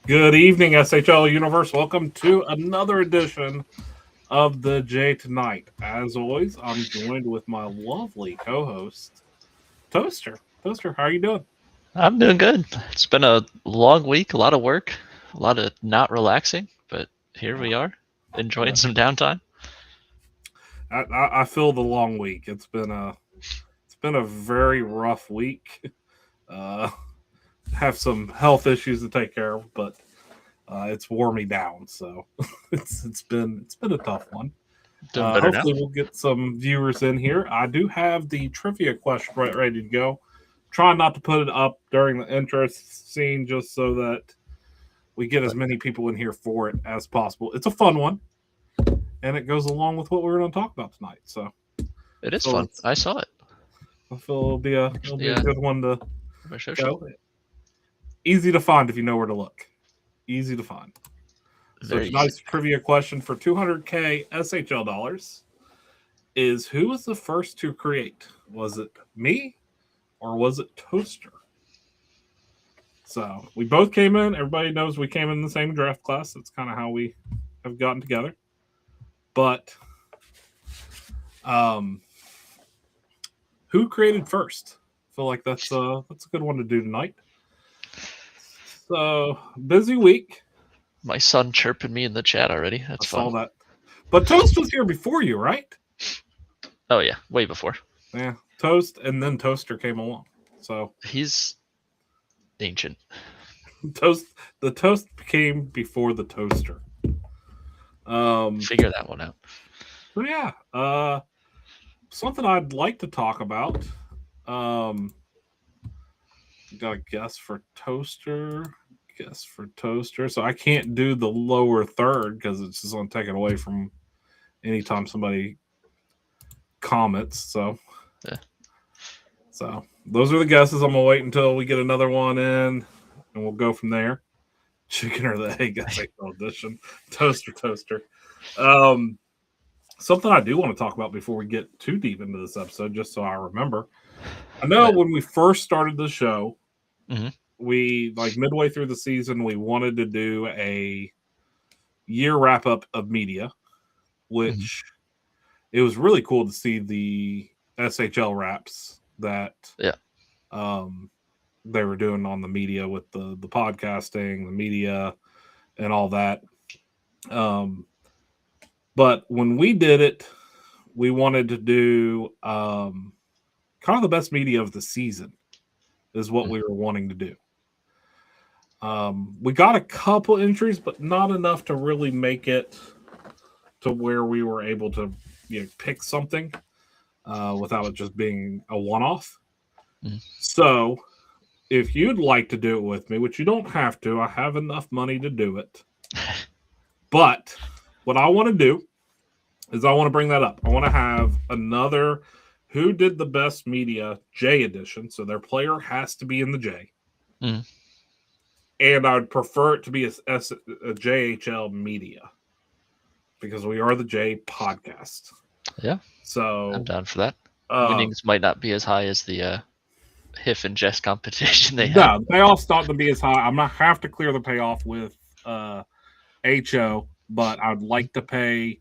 Good evening, SHL Universe. Welcome to another edition of the J Tonight. As always, I'm joined with my lovely co-host, Toaster. Toaster, how are you doing? I'm doing good. It's been a long week, a lot of work, a lot of not relaxing, but here we are, enjoying some downtime. I feel the long week. It's been a very rough week. Uh, have some health issues to take care of, but it's wore me down. So it's been a tough one. Doing better now. Hopefully, we'll get some viewers in here. I do have the trivia question ready to go. Trying not to put it up during the intro scene just so that we get as many people in here for it as possible. It's a fun one, and it goes along with what we're going to talk about tonight. So, It is so fun. I saw it. I feel it'll be a Yeah, good one to my show. go. Easy to find if you know where to look. Easy to find. So Very tonight's easy. trivia question for 200K SHL dollars is: who was the first to create? Was it me or was it Toaster? So we both came in. Everybody knows we came in the same draft class. That's kind of how we have gotten together. But um, who created first? I feel like that's a good one to do tonight. So busy week. My son chirping me in the chat already. I That's saw fun. that. But Toast was here before you, right? Oh yeah, way before. Yeah, Toast, and then Toaster came along. So He's ancient. the toast came before the toaster. Figure that one out. So yeah, something I'd like to talk about. Um, got a guess for toaster. Guess for toaster. So I can't do the lower third because it's just going to take it away from anytime somebody comments. Yeah. So those are the guesses. I'm gonna wait until we get another one in, and we'll go from there. Chicken or the egg? That's like audition. Toaster. Um, Something I do want to talk about before we get too deep into this episode, just so I remember. I know when we first started the show, Mm-hmm. we like midway through the season, we wanted to do a year wrap up of media, which it was really cool to see the SHL wraps that Yeah. um, they were doing on the media with the podcasting, the media, and all that. Um, but when we did it, we wanted to do kind of the best media of the season is what we were wanting to do. We got a couple entries, but not enough to really make it to where we were able to pick something without it just being a one-off. Mhm. So if you'd like to do it with me, which you don't have to, I have enough money to do it. But what I want to do is I want to bring that up. I want to have another who did the best media J edition. So their player has to be in the J. Mhm. And I would prefer it to be a JHL media because we are the J podcast. Yeah. I'm So down for that. Winnings might not be as high as the HIF and Jess competition they had. no, the payoff's not to be as high. I'm not have to clear the payoff with HO, but I'd like to pay.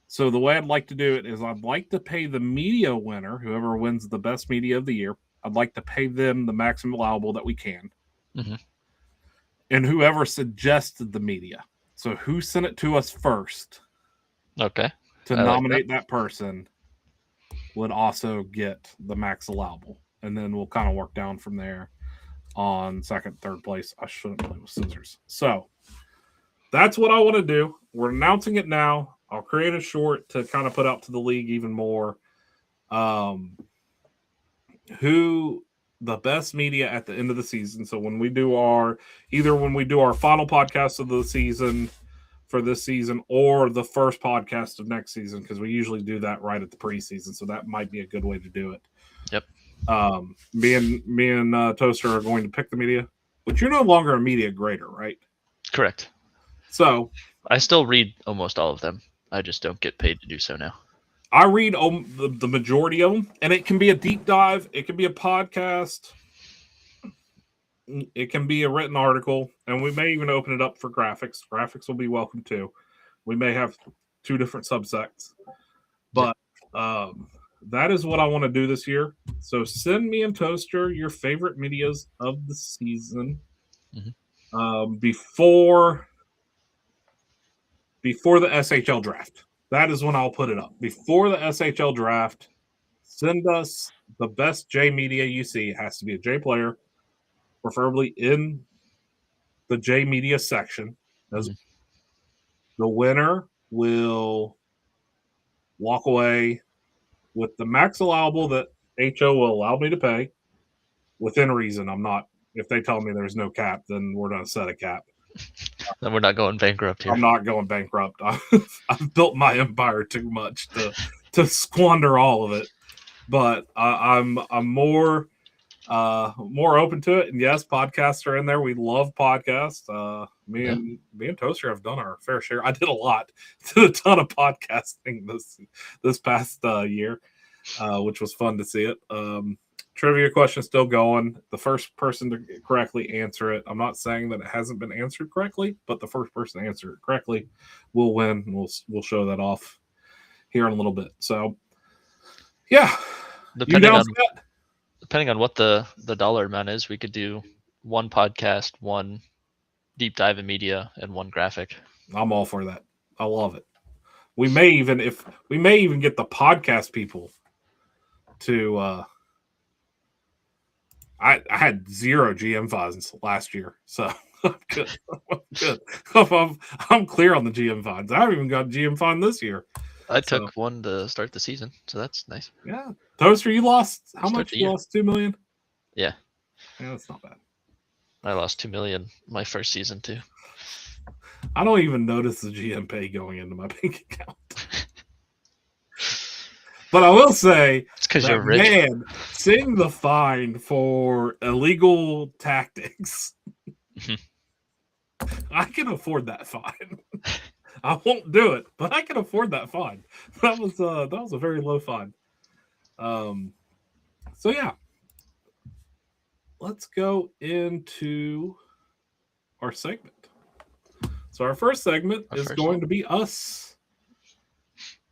So the way I'd like to do it is I'd like to pay the media winner, whoever wins the best media of the year. I'd like to pay them the maximum allowable that we can. Mm-hmm. And whoever suggested the media. So who sent it to us first Okay. to I like nominate that person would also get the max allowable. And then we'll kind of work down from there on second, third place. I shouldn't play with scissors. So that's what I want to do. We're announcing it now. I'll create a short to kind of put out to the league even more. Who the best media at the end of the season. So when we do our final podcast of the season for this season or the first podcast of next season, because we usually do that right at the preseason. So that might be a good way to do it. Yep. Me and Toaster are going to pick the media, but you're no longer a media grader, right? Correct. So I still read almost all of them. I just don't get paid to do so now. I read the majority of them, and it can be a deep dive. It can be a podcast. It can be a written article, and we may even open it up for graphics. Graphics will be welcome too. We may have 2 different subsects, but that is what I want to do this year. So send me and Toaster your favorite medias of the season before the SHL draft. That is when I'll put it up. Before the SHL draft, send us the best J media you see. It has to be a J player, preferably in the J media section. The winner will walk away with the max allowable that HO will allow me to pay within reason. I'm not, if they tell me there's no cap, then we're going to set a cap. Then we're not going bankrupt here. I'm not going bankrupt. I've built my empire too much to squander all of it. But I'm more open to it. And yes, podcasts are in there. We love podcasts. Me and Toaster have done our fair share. I did a lot, did a ton of podcasting this past year, which was fun to see it. Trivia question still going. The first person to correctly answer it. I'm not saying that it hasn't been answered correctly, but the first person to answer it correctly will win. And we'll show that off here in a little bit. So, yeah. Depending on what the dollar amount is, we could do 1 podcast, 1 deep dive in media, and 1 graphic. I'm all for that. I love it. We may even get the podcast people to. I had 0 GM funds last year, so I'm good. I'm clear on the GM funds. I haven't even got GM fund this year. I took 1 to start the season, so that's nice. Yeah, Toaster, you lost how much? You lost $2 million. Yeah, that's not bad. I lost $2 million my first season too. I don't even notice the GM pay going into my bank account. But I will say, it's because you're rich. Man, seeing the fine for illegal tactics, I can afford that fine. I won't do it, but I can afford that fine. That was a very low fine. So yeah, let's go into our segment. So our first segment is going to be us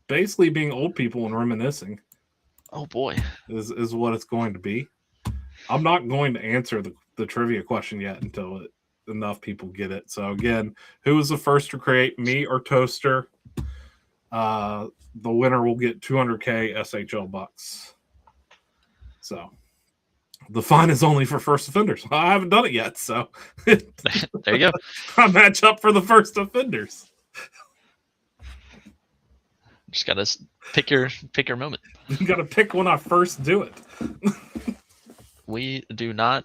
basically being old people and reminiscing. Oh boy, is what it's going to be. I'm not going to answer the trivia question yet until enough people get it. So again, who was the first to create, me or Toaster? The winner will get 200K SHL bucks. So the fine is only for first offenders. I haven't done it yet, so there you go. I match up for the first offenders. Just gotta pick your moment. You gotta pick when I first do it. We do not.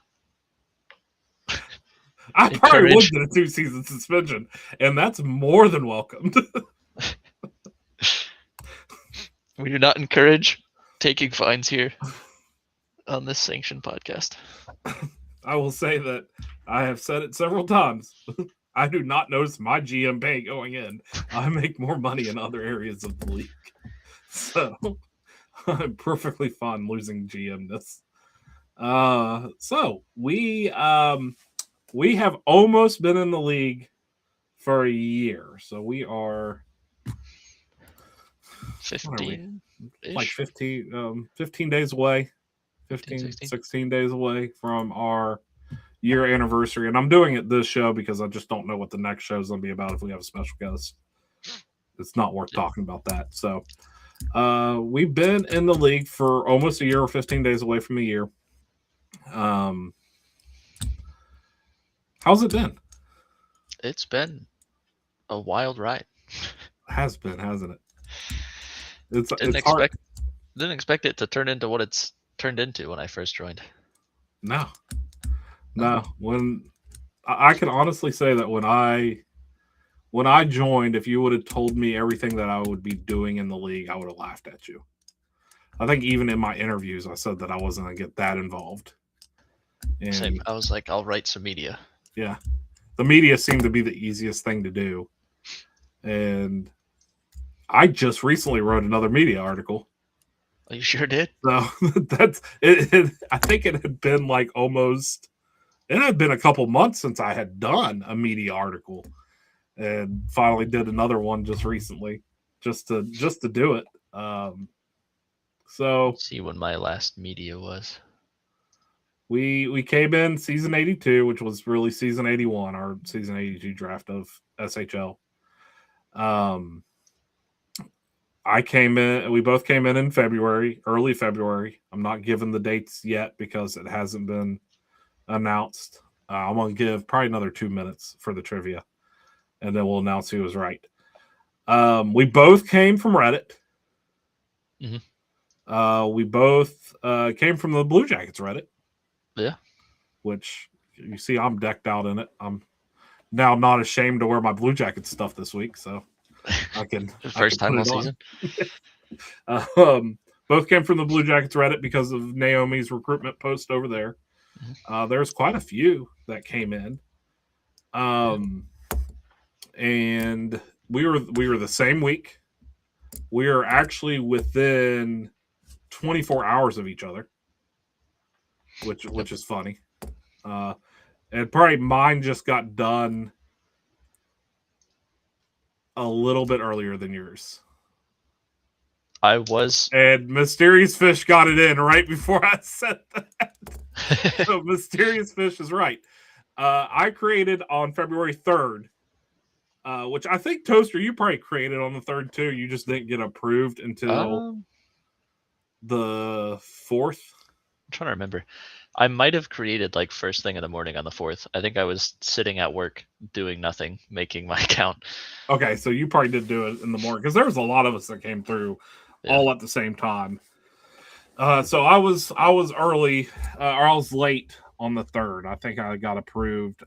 I probably would get a 2-season suspension, and that's more than welcomed. We do not encourage taking fines here on this sanctioned podcast. I will say that I have said it several times. I do not notice my GM pay going in. I make more money in other areas of the league. So I'm perfectly fine losing GM-ness. So we have almost been in the league for a year. So we are 15 like 15 days away. 16 days away from our year anniversary. And I'm doing it this show because I just don't know what the next show is going to be about if we have a special guest. It's not worth talking about that. So we've been in the league for almost a year, or 15 days away from a year. How's it been? It's been a wild ride. It has been, hasn't it? Didn't expect it to turn into what it's turned into when I first joined. No. When I can honestly say that when I joined, if you would have told me everything that I would be doing in the league, I would have laughed at you. I think even in my interviews, I said that I wasn't going to get that involved. And same. I was like, I'll write some media. Yeah. The media seemed to be the easiest thing to do. And I just recently wrote another media article. Oh, you sure did? So that's it. I think it had been like almost it had been a couple months since I had done a media article, and finally did another one just recently, just to do it. So Let's see when my last media was. we came in season 82, which was really season 81, our season 82 draft of SHL. I came in. We both came in February, early February. I'm not giving the dates yet because it hasn't been announced. I'm gonna give probably another 2 minutes for the trivia, and then we'll announce who was right. We both came from Reddit. We both came from the Blue Jackets Reddit. Yeah. Which you see, I'm decked out in it. I'm now not ashamed to wear my Blue Jackets stuff this week, so I can. First time all season. Both came from the Blue Jackets Reddit because of Naomi's recruitment post over there. There's quite a few that came in, and we were the same week. We are actually within 24 hours of each other, which is funny. And probably mine just got done a little bit earlier than yours. I was. And Mysterious Fish got it in right before I said that. So Mysterious Fish is right. I created on February 3rd, which I think, Toaster, you probably created on the 3rd too. You just didn't get approved until the 4th. I'm trying to remember. I might have created like first thing in the morning on the 4th. I think I was sitting at work doing nothing, making my account. Okay, so you probably did do it in the morning because there was a lot of us that came through all at the same time. So I was early, or I was late on the 3rd. I think I got approved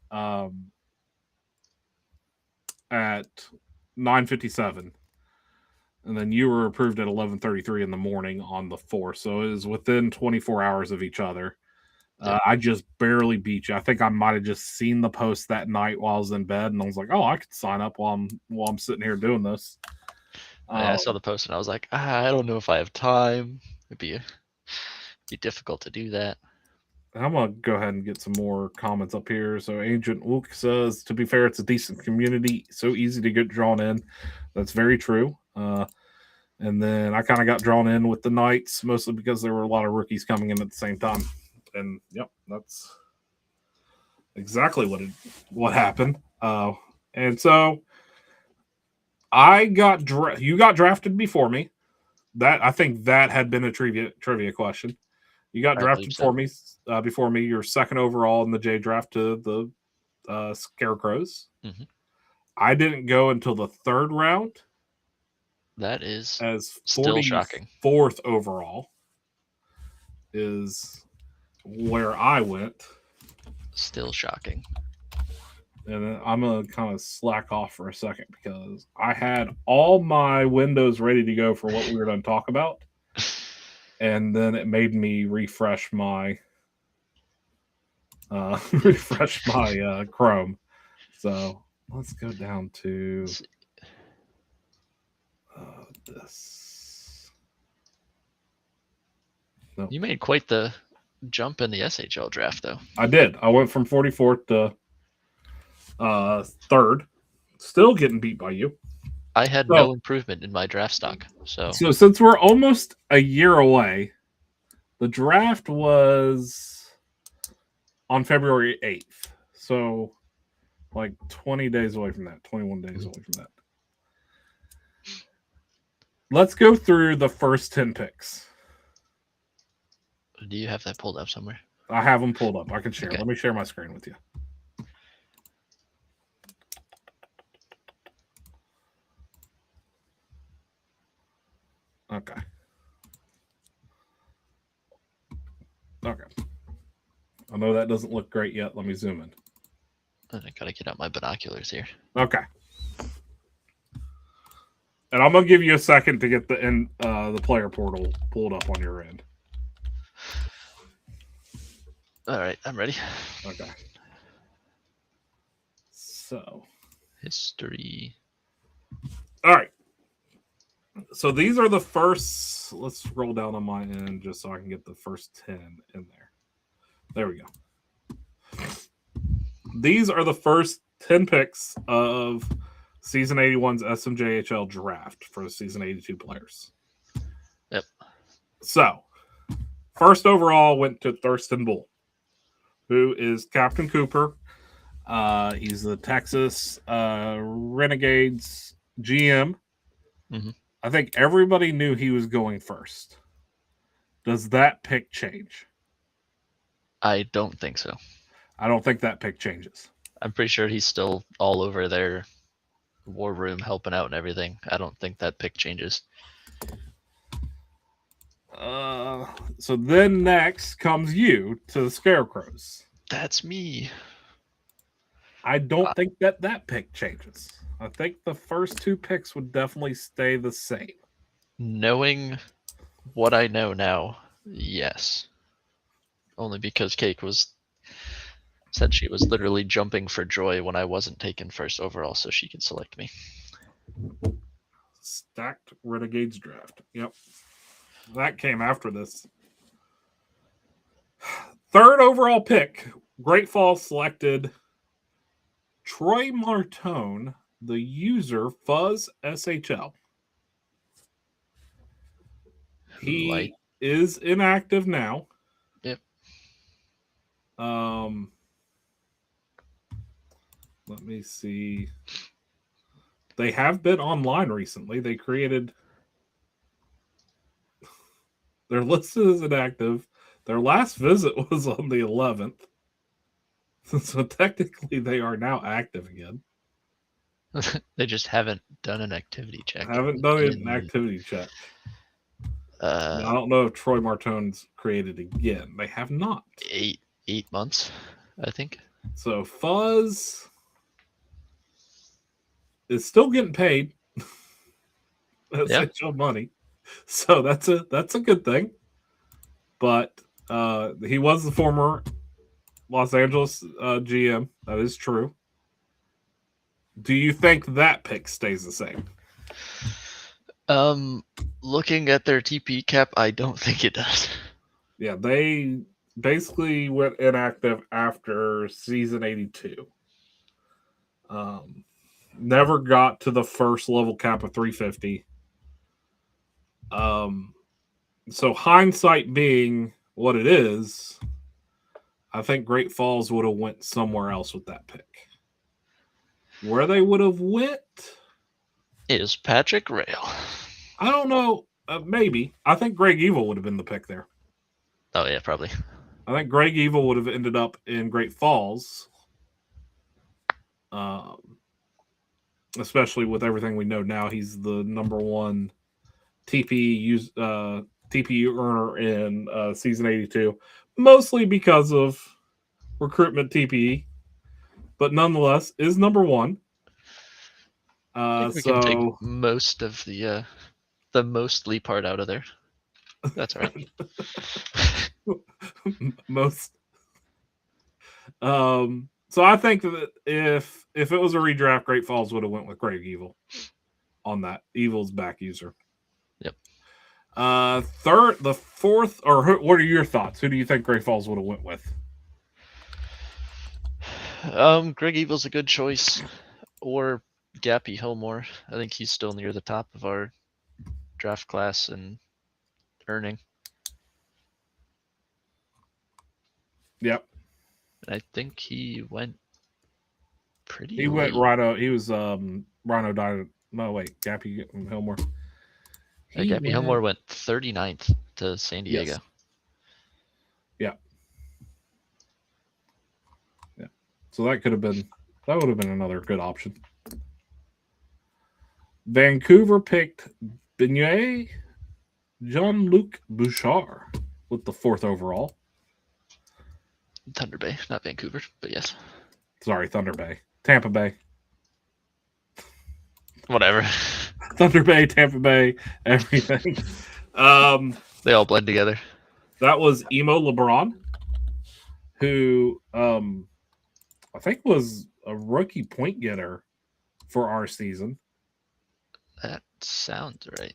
at 9:57, and then you were approved at 11:33 in the morning on the 4th. So it was within 24 hours of each other. I just barely beat you. I think I might have just seen the post that night while I was in bed, and I was like, "Oh, I could sign up while I'm sitting here doing this." I saw the post and I was like, I don't know if I have time. It'd be difficult to do that. I'm gonna go ahead and get some more comments up here. So Agent Wook says, "To be fair, it's a decent community. So easy to get drawn in." That's very true. And then I kind of got drawn in with the Knights, mostly because there were a lot of rookies coming in at the same time. And yep, that's exactly what happened. And so you got drafted before me. I think that had been a trivia question. You got drafted before me. You're second overall in the J draft to the Scarecrows. Mm-hmm. I didn't go until the 3rd round. That is as still shocking. 4th overall is where I went. Still shocking. And I'm going to kind of slack off for a second because I had all my windows ready to go for what we were going to talk about. And then it made me refresh my Chrome. So let's go down to this. Nope. You made quite the jump in the SHL draft, though. I did. I went from 44th to 3rd. Still getting beat by you. I had no improvement in my draft stock. So since we're almost a year away, the draft was on February 8th. So like 20 days away from that, 21 days away from that. Let's go through the first 10 picks. Do you have that pulled up somewhere? I have them pulled up. I can share. Okay. Let me share my screen with you. Okay. I know that doesn't look great yet. Let me zoom in. I gotta get out my binoculars here. Okay. And I'm gonna give you a second to get the player portal pulled up on your end. All right, I'm ready. Okay. So history. All right. So these are the first. Let's scroll down on my end just so I can get the first 10 in there. There we go. These are the first 10 picks of Season 81's SMJHL draft for the Season 82 players. Yep. So, first overall went to Thurston Bull, who is Captain Cooper. He's the Texas Renegades GM. Mm-hmm. I think everybody knew he was going first. Does that pick change? I don't think so. I don't think that pick changes. I'm pretty sure he's still all over their war room helping out and everything. I don't think that pick changes. So then next comes you to the Scarecrows. That's me. I don't think that pick changes. I think the first two picks would definitely stay the same. Knowing what I know now, yes. Only because Cake said she was literally jumping for joy when I wasn't taken first overall, so she could select me. Stacked Renegades draft. Yep. That came after this. Third overall pick, Great Falls selected Troy Martone, the user Fuzz SHL. He is inactive now. Yep. Let me see. They have been online recently. They created. They're listed as inactive. Their last visit was on the 11th. So technically, they are now active again. They just haven't done an activity check. Haven't done an activity check. I don't know if Troy Martone's created again. They have not. 8 months, I think. So Fuzz is still getting paid. That's money. So that's a good thing. But he was the former Los Angeles GM. That is true. Do you think that pick stays the same? Looking at their TP cap, I don't think it does. Yeah, they basically went inactive after season 82. Never got to the first level cap of 350. So hindsight being what it is, I think Great Falls would have went somewhere else with that pick. Where they would have went is Patrick Rail. I don't know. Maybe. I think Greg Evil would have been the pick there. Oh, yeah, probably. I think Greg Evil would have ended up in Great Falls. Especially with everything we know now. He's the number one TP earner in season 82. Mostly because of recruitment TPE. But nonetheless, is number one. I think we can take most of the mostly part out of there. That's all right. Most. So I think that if it was a redraft, Great Falls would have went with Greg Evil on that. Evil's back user. Yep. The fourth, or what are your thoughts? Who do you think Great Falls would have went with? Greg Evil's a good choice, or Gappy Hillmore. I think he's still near the top of our draft class and earning. Yep. And I think he went pretty. He went Rhino. He was Rhino died. No, wait, Gappy Hillmore. Gappy Hillmore went 39th to San Diego. Yes. Yeah. Yeah. So that would have been another good option. Vancouver picked Beignet Jean-Luc Bouchard with the 4th overall. Thunder Bay, not Vancouver, but yes. Sorry, Thunder Bay. Tampa Bay. Whatever. Thunder Bay, Tampa Bay, everything. They all blend together. That was Emo LeBron, who I think was a rookie point getter for our season. That sounds right.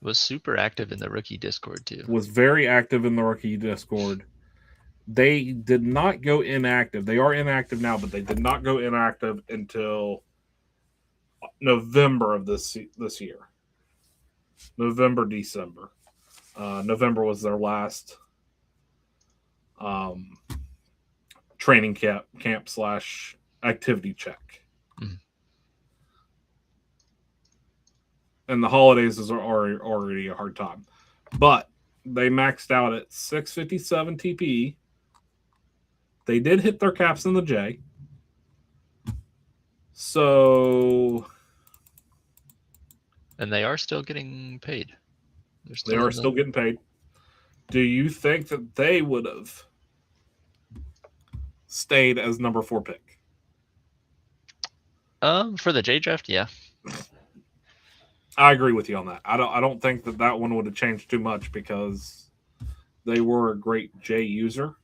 Was super active in the rookie Discord too. Was very active in the rookie Discord. They did not go inactive. They are inactive now, but they did not go inactive until November of this year. November, December. November was their last um, training camp / activity check. Mhm. And the holidays is already a hard time. But they maxed out at 657 TPE. They did hit their caps in the J. So And they are still getting paid. They're they still are in still the. getting paid. Do you think that they would have stayed as number 4 pick? For the J draft, yeah. I agree with you on that. I don't think that one would have changed too much because they were a great J user.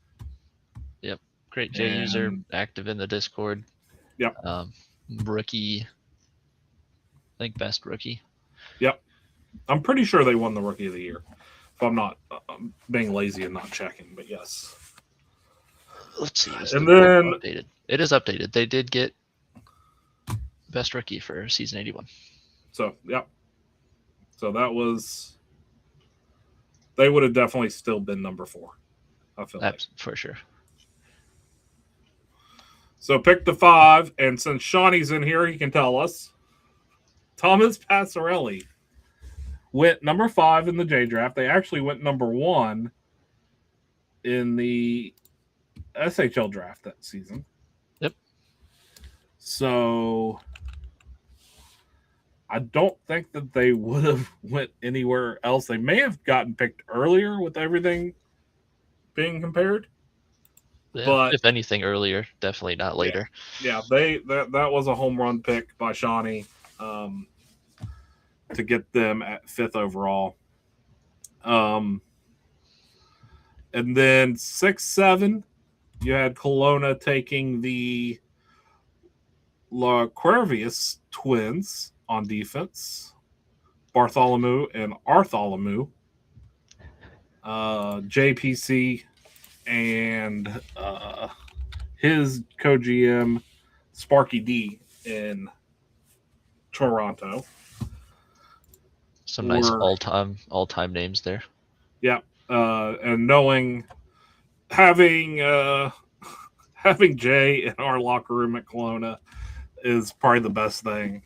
Yep. Great J user, And active in the Discord. yep. Rookie. I think best rookie. Yep. I'm pretty sure they won the Rookie of the Year. If I'm not being lazy and not checking, but yes. Let's see. Is And the board then updated? It is updated. They did get best rookie for season 81. so yep. So that was they would have definitely still been number 4. I feel like. For sure. So pick the 5, and since Shawnee's in here, he can tell us. Thomas Passarelli went number 5 in the J draft. They actually went number 1 in the SHL draft that season. Yep. So I don't think that they would have went anywhere else. They may have gotten picked earlier with everything being compared. Yeah, But if anything earlier, definitely not later. Yeah, that was a home run pick by Shawnee to get them at 5th overall. And then 6-7, you had Kelowna taking the LaQuervius twins on defense, Bartholomew and Artholomew. JPC and his co-GM Sparky D in Toronto. Some nice all-time names there. Yeah, and having Jay in our locker room at Kelowna is probably the best thing.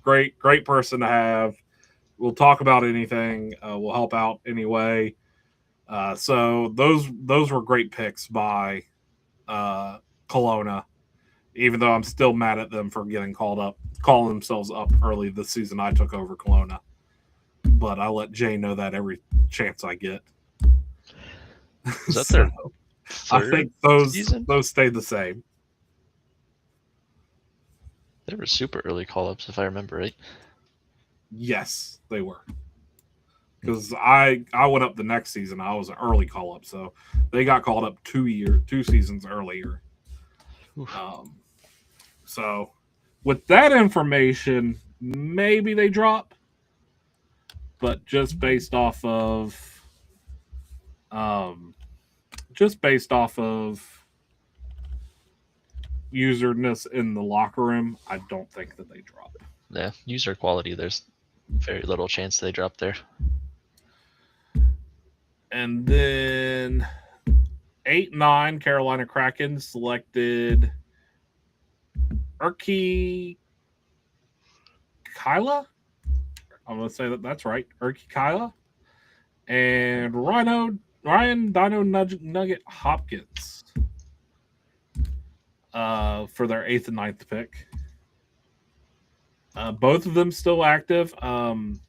Great person to have. We'll talk about anything. We'll help out anyway. So those were great picks by Kelowna, even though I'm still mad at them for calling themselves up early this season. I took over Kelowna, but I let Jay know that every chance I get. Is that their I think those season? stayed the same. They were super early call-ups, if I remember right. Yes, they were. Because I went up the next season. I was an early call-up, so they got called up 2 seasons earlier. So with that information, maybe they drop, but just based off of userness in the locker room, I don't think that they drop. Yeah, user quality, there's very little chance they drop there. And then 8-9, Carolina Kraken selected Erkki Kyla. I'm going to say that's right. Erkki Kyla. And Ryan Dino Nugget Hopkins for their 8th and 9th pick. Both of them still active. Erkki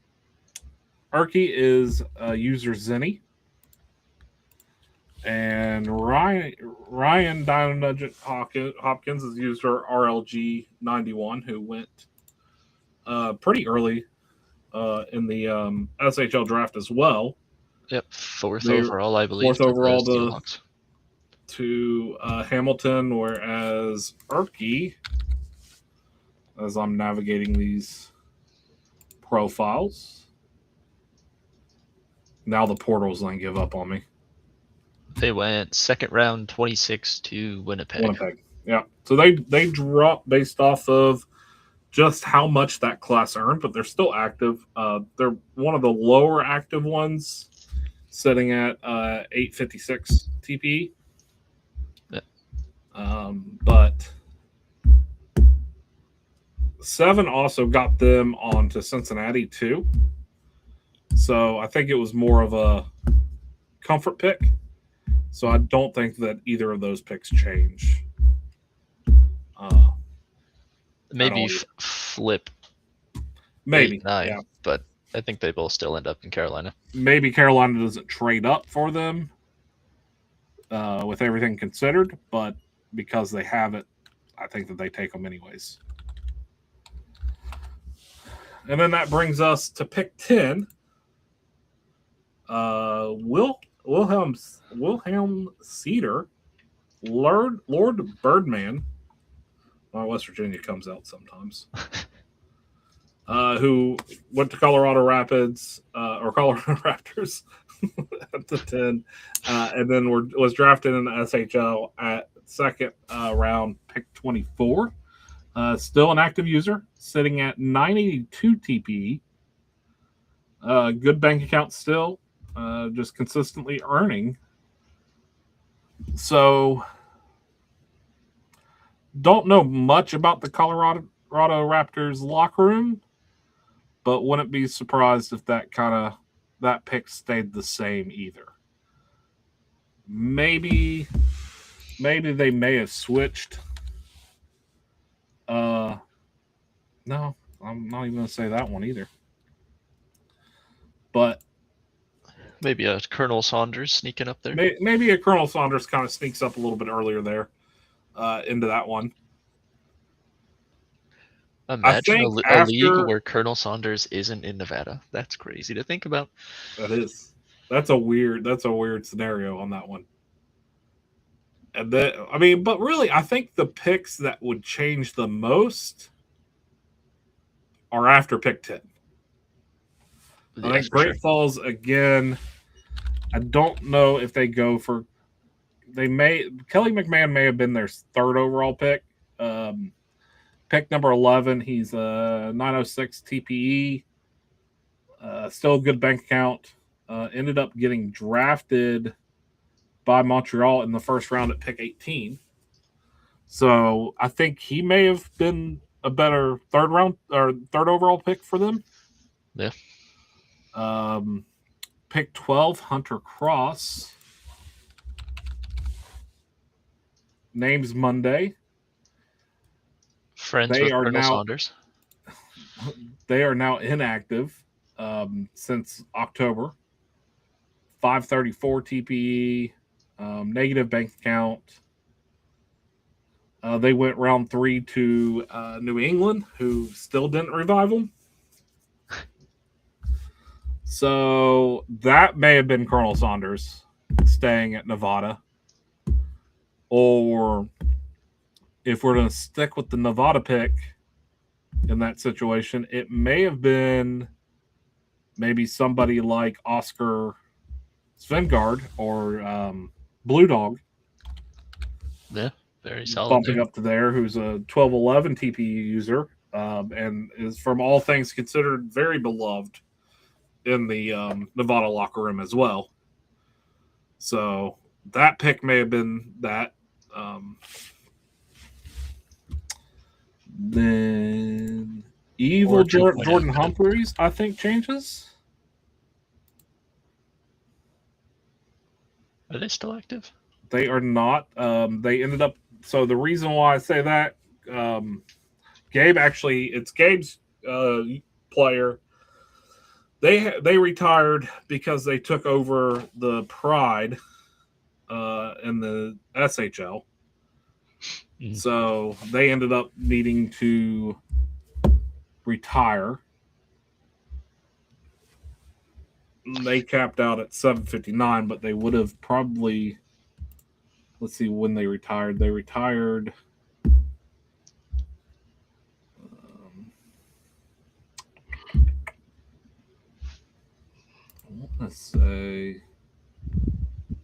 is user Zenny. And Ryan Dino Nugget Hopkins is user RLG 91, who went pretty early in the SHL draft as well. Yep, 4th overall, I believe. 4th overall to Hamilton, whereas Erkki, as I'm navigating these profiles, now the portal's going to give up on me. They went second round 26 to Winnipeg. Winnipeg. Yeah. So they dropped based off of just how much that class earned, but they're still active. They're one of the lower active ones, sitting at 856 TPE. Yeah. But 7 also got them onto Cincinnati too. So I think it was more of a comfort pick. So I don't think that either of those picks change. Maybe all. flip Maybe, 8-9, yeah. but I think they both still end up in Carolina. Maybe Carolina doesn't trade up for them with everything considered, but because they have it, I think that they take them anyways. And then that brings us to pick 10. Wilhelm Cedar, Lord Birdman. Well, West Virginia comes out sometimes. Who went to Colorado Rapids or Colorado Raptors at the 10, and then was drafted in the SHL at second round, pick 24. Still an active user, sitting at 982 TPE. Good bank account still, just consistently earning. So, don't know much about the Colorado Raptors locker room, but wouldn't be surprised if that pick stayed the same either. Maybe they may have switched. No, I'm not even going to say that one either. But maybe a Colonel Saunders sneaking up there. Maybe a Colonel Saunders kind of sneaks up a little bit earlier there into that one. Imagine a league where Colonel Saunders isn't in Nevada. That's crazy to think about. That is. That's a weird scenario on that one. And but really, I think the picks that would change the most are after pick 10. Yeah, I think Great Falls again. I don't know if they go for. Kelly McMahon may have been their third overall pick. Pick number 11, he's a 906 TPE. Still a good bank account. Ended up getting drafted by Montreal in the first round at pick 18. So I think he may have been a better third overall pick for them. Yeah. Pick 12, Hunter Cross. Names Monday. Friends with Colonel Saunders. They are now inactive since October. 534 TPE, negative bank account. They went round 3 to New England, who still didn't revive them. So that may have been Colonel Saunders staying at Nevada. Or if we're going to stick with the Nevada pick in that situation, it may have been maybe somebody like Oscar Svengard or Blue Dog. Yeah, very solid. Bumping up to there, who's a 1211 TPE user and is, from all things considered, very beloved in the Nevada locker room as well. So that pick may have been that. Then Evil Jordan Humphreys, I think, changes. Are they still active? They are not. They ended up. So the reason why I say that, Gabe actually, it's Gabe's player. They retired because they took over the Pride in the SHL. Mm. So they ended up needing to retire. They capped out at 759, but they would have probably. Let's see when they retired. They retired. Let's say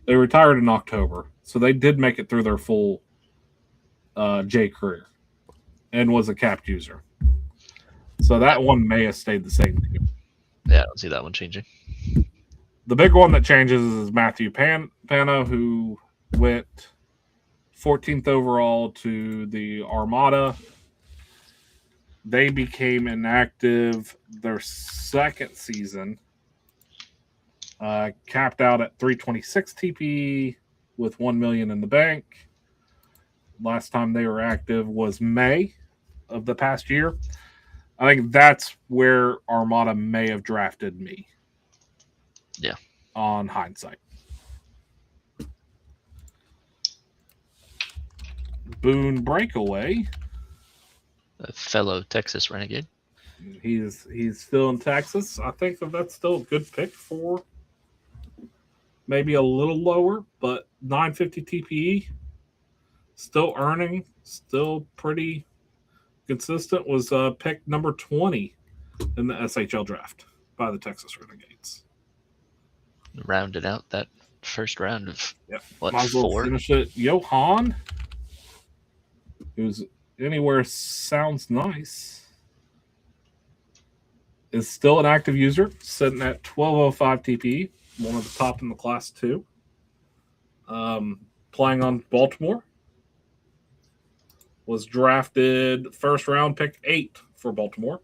They retired in October, so they did make it through their full J career and was a capped user. So that one may have stayed the same too. Yeah, I don't see that one changing. The big one that changes is Matthew Pano, who went 14th overall to the Armada. They became inactive their second season, capped out at 326 TPE with 1 million in the bank. Last time they were active was May of the past year. I think that's where Armada may have drafted me. Yeah. On hindsight. Boone Breakaway. A fellow Texas Renegade. He's still in Texas. I think that's still a good pick for maybe a little lower, but 950 TPE. Still earning, still pretty consistent. Was pick number 20 in the SHL draft by the Texas Renegades. Rounded out that first round of what, Might as well 4? finish it. Johan, who's anywhere sounds nice, is still an active user, sitting at 1205 TPE, one of the top in the class too. Playing on Baltimore. Was drafted first round, pick 8 for Baltimore.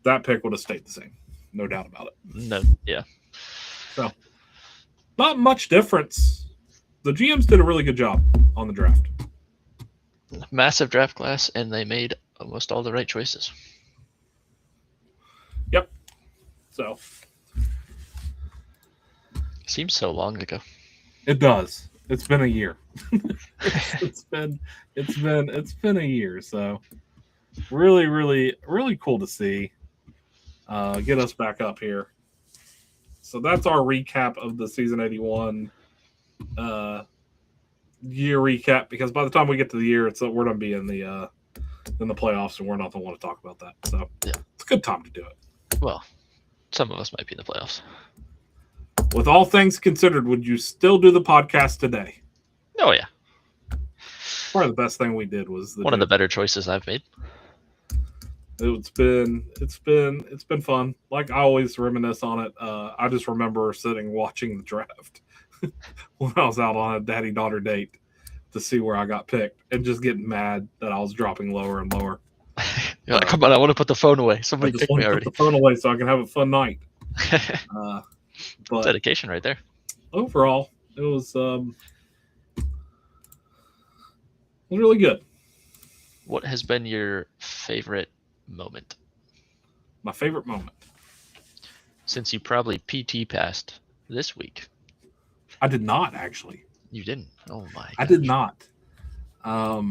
That pick would have stayed the same, no doubt about it. No, yeah. So, not much difference. The GMs did a really good job on the draft. Massive draft class, and they made almost all the right choices. Yep. So, seems so long ago. It does. It's been a year. it's been a year. So, really cool to see. Get us back up here. So that's our recap of the season 81 year recap. Because by the time we get to the year, we're going to be in the playoffs, and we're not going to want to talk about that. So yeah, it's a good time to do it. Well, some of us might be in the playoffs. With all things considered, would you still do the podcast today? Oh yeah. Probably the best thing we did was one of the better choices I've made. It's been fun. Like I always reminisce on it. I just remember sitting watching the draft when I was out on a daddy-daughter date to see where I got picked, and just getting mad that I was dropping lower and lower. You're like, come on, I want to put the phone away. Somebody picked me already. Put the phone away so I can have a fun night. But dedication right there. Overall, it was really good. What has been your favorite moment? My favorite moment. Since you probably PT passed this week. I did not, actually. You didn't? Oh my gosh. I did not. Let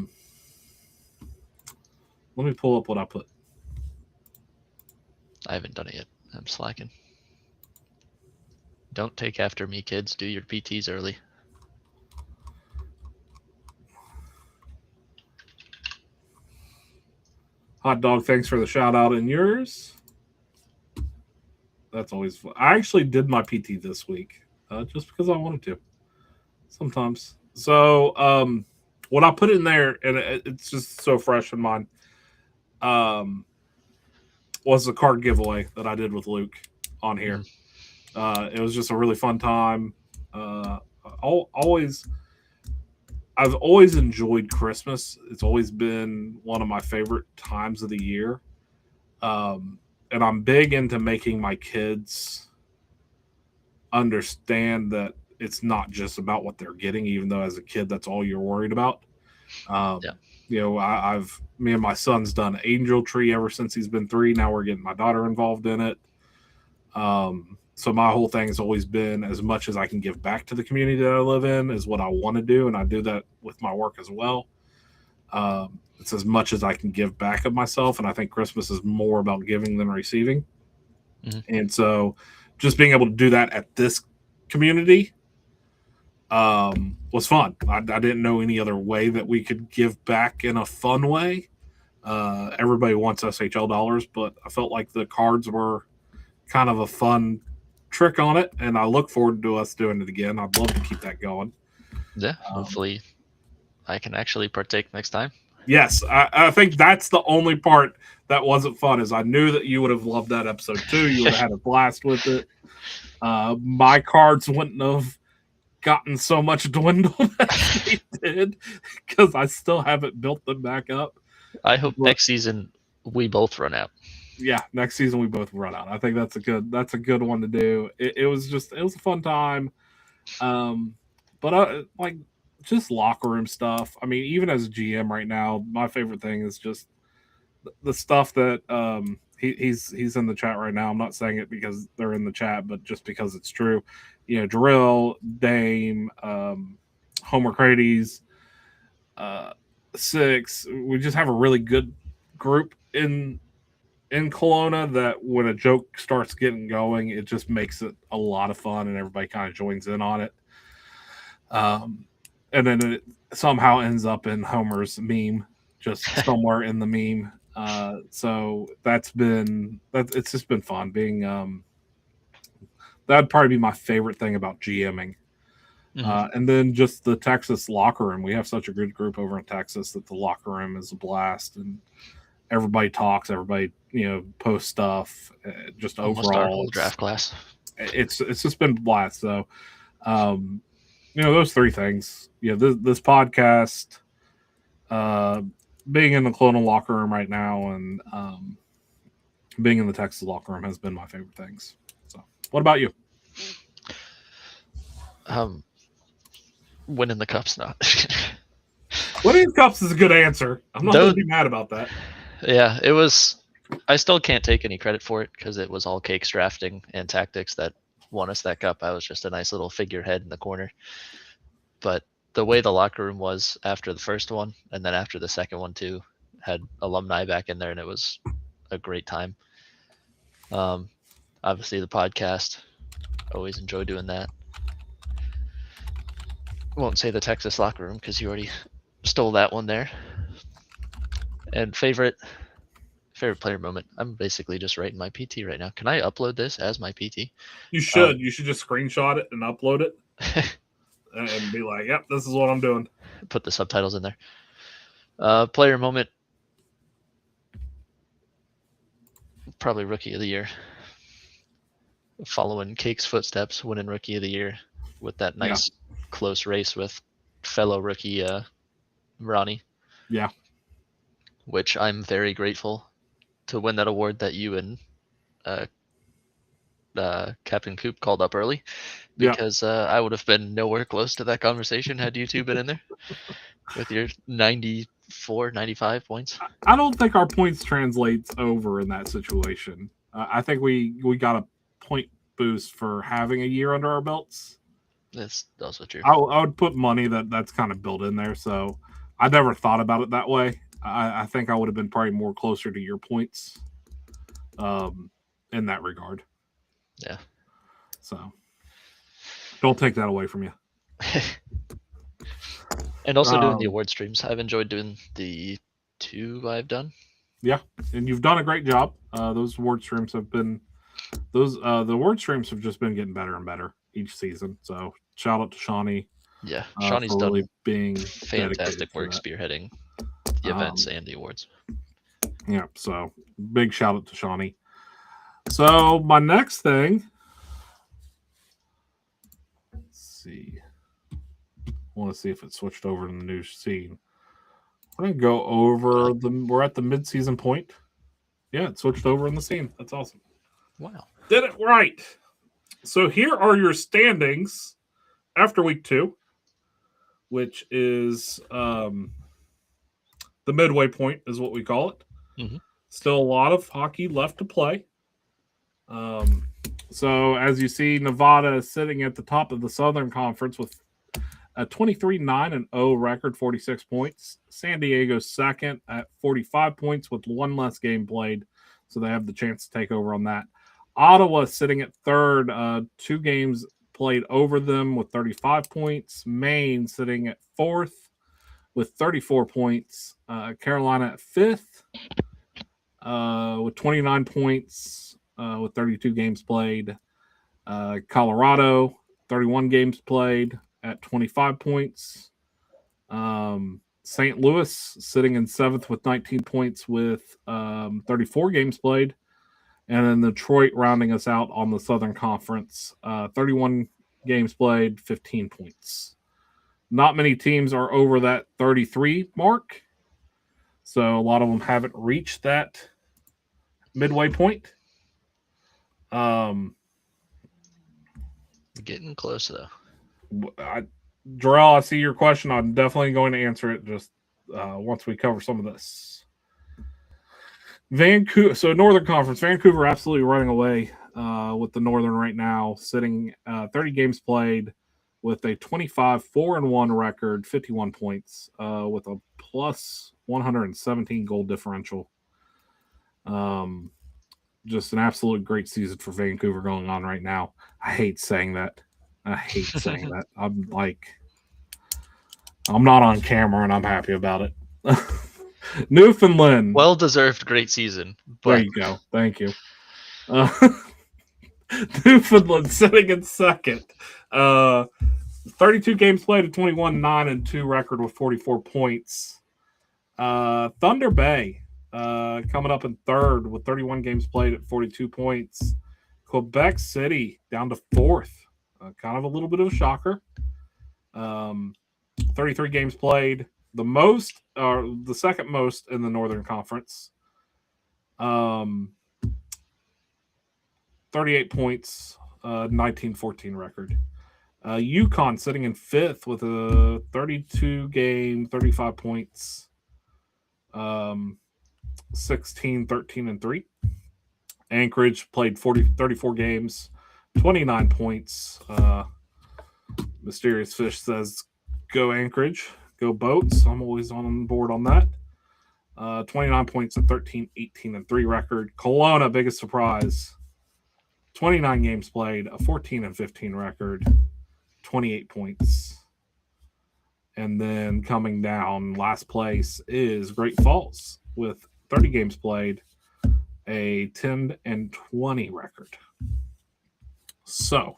me pull up what I put. I haven't done it yet. I'm slacking. Don't take after me, kids. Do your PTs early. Hot dog, thanks for the shout out in yours. That's always fun. I actually did my PT this week just because I wanted to. Sometimes. So what I put in there, and it's just so fresh in mind, was the card giveaway that I did with Luke on here. It was just a really fun time. I've always enjoyed Christmas. It's always been one of my favorite times of the year. And I'm big into making my kids understand that it's not just about what they're getting, even though as a kid, that's all you're worried about. You know, me and my son's done Angel Tree ever since he's been 3. Now we're getting my daughter involved in it. So my whole thing has always been, as much as I can give back to the community that I live in is what I want to do. And I do that with my work as well. It's as much as I can give back of myself. And I think Christmas is more about giving than receiving. Mm-hmm. And so just being able to do that at this community was fun. I didn't know any other way that we could give back in a fun way. Everybody wants SHL dollars, but I felt like the cards were kind of a fun trick on it, and I look forward to us doing it again. I'd love to keep that going. Yeah, hopefully I can actually partake next time. Yes, I think that's the only part that wasn't fun. Is I knew that you would have loved that episode too. You would have had a blast with it. My cards wouldn't have gotten so much dwindle as they did because I still haven't built them back up. I hope next season we both run out. Yeah, next season we both run out. I think that's a good one to do. It was a fun time. But like just locker room stuff. I mean, even as a GM right now, my favorite thing is just the stuff that he's in the chat right now. I'm not saying it because they're in the chat, but just because it's true. You know, Drill, Dame, Homer Crady's, Six. We just have a really good group in Kelowna that when a joke starts getting going, it just makes it a lot of fun and everybody kind of joins in on it. And then it somehow ends up in Homer's meme, just somewhere in the meme. So it's just been fun being. That'd probably be my favorite thing about GMing. And then just the Texas locker room. We have such a good group over in Texas that the locker room is a blast, and everybody talks. Everybody posts stuff. Just Almost overall, our whole draft class. It's just been a blast. So, those three things. This podcast, being in the Kelowna locker room right now, and being in the Texas locker room has been my favorite things. So, what about you? Winning the cup's not. Winning the cups is a good answer. I'm not going to be mad about that. Yeah, it was. I still can't take any credit for it because it was all Cake's drafting and tactics that won us that cup. I was just a nice little figurehead in the corner. But the way the locker room was after the first one, and then after the second one too, had alumni back in there, and it was a great time. Obviously the podcast, always enjoy doing that. Won't say the Texas locker room because you already stole that one there. And favorite player moment. I'm basically just writing my PT right now. Can I upload this as my PT? You should. You should just screenshot it and upload it and be like, yep, this is what I'm doing. Put the subtitles in there. Player moment. Probably rookie of the year. Following Cake's footsteps, winning rookie of the year with that nice close race with fellow rookie Ronnie. Yeah. Which I'm very grateful to win that award that you and Captain Coop called up early, because I would have been nowhere close to that conversation had you two been in there with your 94, 95 points. I don't think our points translates over in that situation. I think we got a point boost for having a year under our belts. That's also true. I would put money that's kind of built in there, so I never thought about it that way. I think I would have been probably more closer to your points in that regard. Yeah. So don't take that away from you. And also doing the award streams. I've enjoyed doing the 2 I've done. Yeah, and you've done a great job. Those award streams have been the award streams have just been getting better and better each season. So shout out to Shawnee. Yeah, Shawnee's done really being fantastic work spearheading the events and the awards. Yeah, so big shout out to Shawnee. So my next thing, let's see. I want to see if it switched over to the new scene. We're gonna go over we're at the mid-season point. Yeah, it switched over in the scene. That's awesome. Wow. Did it right. So here are your standings after week 2, which is the midway point is what we call it. Mm-hmm. Still a lot of hockey left to play. So as you see, Nevada is sitting at the top of the Southern Conference with a 23-9-0 record, 46 points. San Diego's second at 45 points with one less game played, so they have the chance to take over on that. Ottawa sitting at third, 2 games played over them with 35 points. Maine sitting at fourth with 34 points. Carolina at fifth with 29 points with 32 games played. Colorado, 31 games played at 25 points. St. Louis sitting in seventh with 19 points with 34 games played. And then Detroit rounding us out on the Southern Conference, 31 games played, 15 points. Not many teams are over that 33 mark. So a lot of them haven't reached that midway point. Getting close though. Jarrell, I see your question. I'm definitely going to answer it just once we cover some of this. Vancouver, so Northern Conference, Vancouver absolutely running away with the Northern right now, sitting 30 games played with a 25-4-1 record, 51 points, with a plus 117 goal differential. Just an absolute great season for Vancouver going on right now. I hate saying that. I'm not on camera and I'm happy about it. Newfoundland. Well deserved great season. But there you go. Thank you. Newfoundland sitting in second. 32 games played, a 21-9-2 record with 44 points. Thunder Bay coming up in third with 31 games played at 42 points. Quebec City down to fourth. Kind of a little bit of a shocker. 33 games played. The second most in the Northern Conference. 38 points, 19-14 record. Yukon sitting in fifth with a 32 game, 35 points, 16-13-3. Anchorage played 34 games, 29 points. Mysterious Fish says, go Anchorage, go Boats. I'm always on board on that. 29 points, a 13-18-3 record. Kelowna, biggest surprise. 29 games played, a 14-15 record, 28 points. And then coming down, last place is Great Falls with 30 games played, a 10-20 record. So,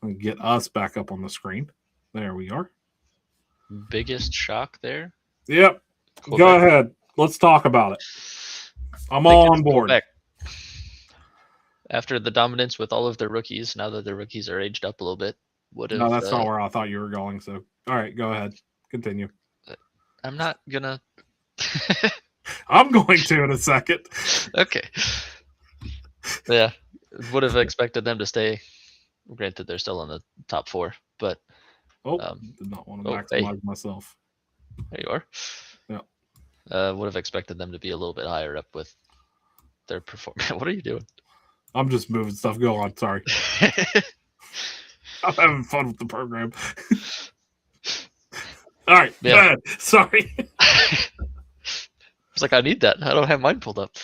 I'll get us back up on the screen. There we are. Biggest shock there? Yep. Quebec. Go ahead. Let's talk about it. I'm all on board. Quebec. After the dominance with all of their rookies, now that their rookies are aged up a little bit, no, that's not where I thought you were going. So, all right, go ahead. Continue. I'm not gonna. I'm going to in a second. Okay. Yeah, would have expected them to stay. Granted, they're still in the top four, but did not want to maximize myself. There you are. Yeah. Would have expected them to be a little bit higher up with their performance. What are you doing? I'm just moving stuff. Go on. Sorry. I'm having fun with the program. All right. Yeah. Go ahead. Sorry. I was like, I need that. I don't have mine pulled up.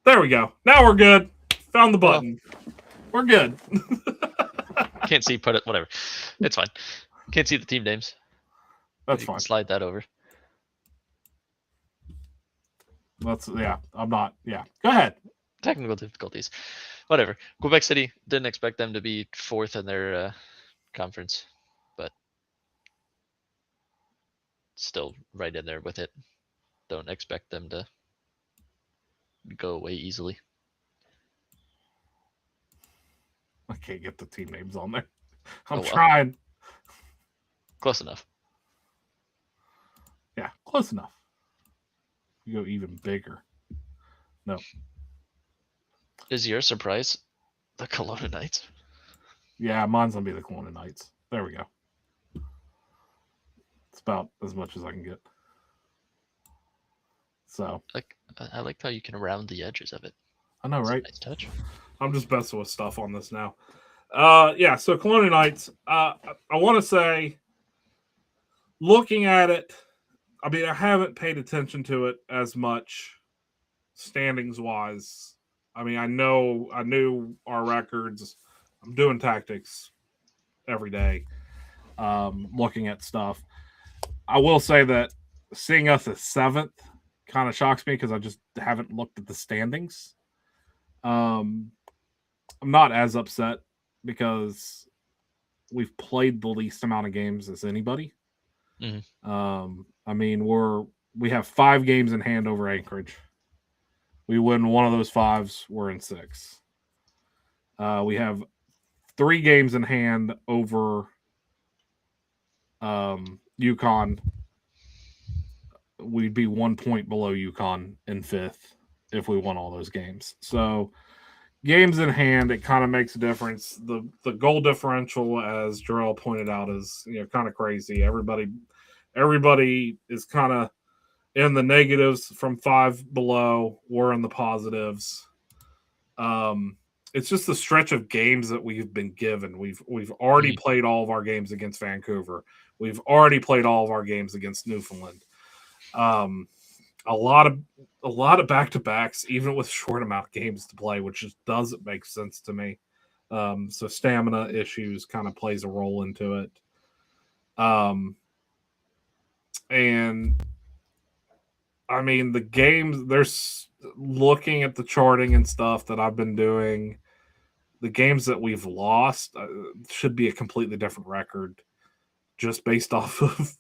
There we go. Now we're good. Found the button. We're good. Can't see. Put it. Whatever. It's fine. Can't see the team names. That's fine. Slide that over. I'm not. Yeah. Go ahead. Technical difficulties. Whatever. Quebec City, didn't expect them to be fourth in their conference, but still right in there with it. Don't expect them to go away easily. I can't get the team names on there. I'm trying. Close enough. Yeah, close enough. You go even bigger. No. Is your surprise the Kelowna Knights? Yeah, mine's going to be the Kelowna Knights. There we go. It's about as much as I can get. So. I like how you can round the edges of it. I know, right? Nice touch. I'm just messing with stuff on this now. So Kelowna Knights, I want to say, looking at it, I mean, I haven't paid attention to it as much standings-wise. I mean, I knew our records. I'm doing tactics every day, looking at stuff. I will say that seeing us as seventh kind of shocks me because I just haven't looked at the standings. not as upset because we've played the least amount of games as anybody. Mhm. I mean, we have 5 games in hand over Anchorage. We win one of those 5s, we're in 6. We have 3 games in hand over UConn. We'd be 1 point below UConn in 5th if we won all those games. So games in hand, it kind of makes a difference. The goal differential, as Jarrell pointed out, is kind of crazy. Everybody is kind of in the negatives from 5 below. We're in the positives. It's just the stretch of games that we've been given. We've already played all of our games against Vancouver. We've already played all of our games against Newfoundland. A lot of back-to-backs, even with short amount of games to play, which just doesn't make sense to me. So stamina issues kind of plays a role into it. And I mean, the games, there's looking at the charting and stuff that I've been doing, the games that we've lost should be a completely different record just based off of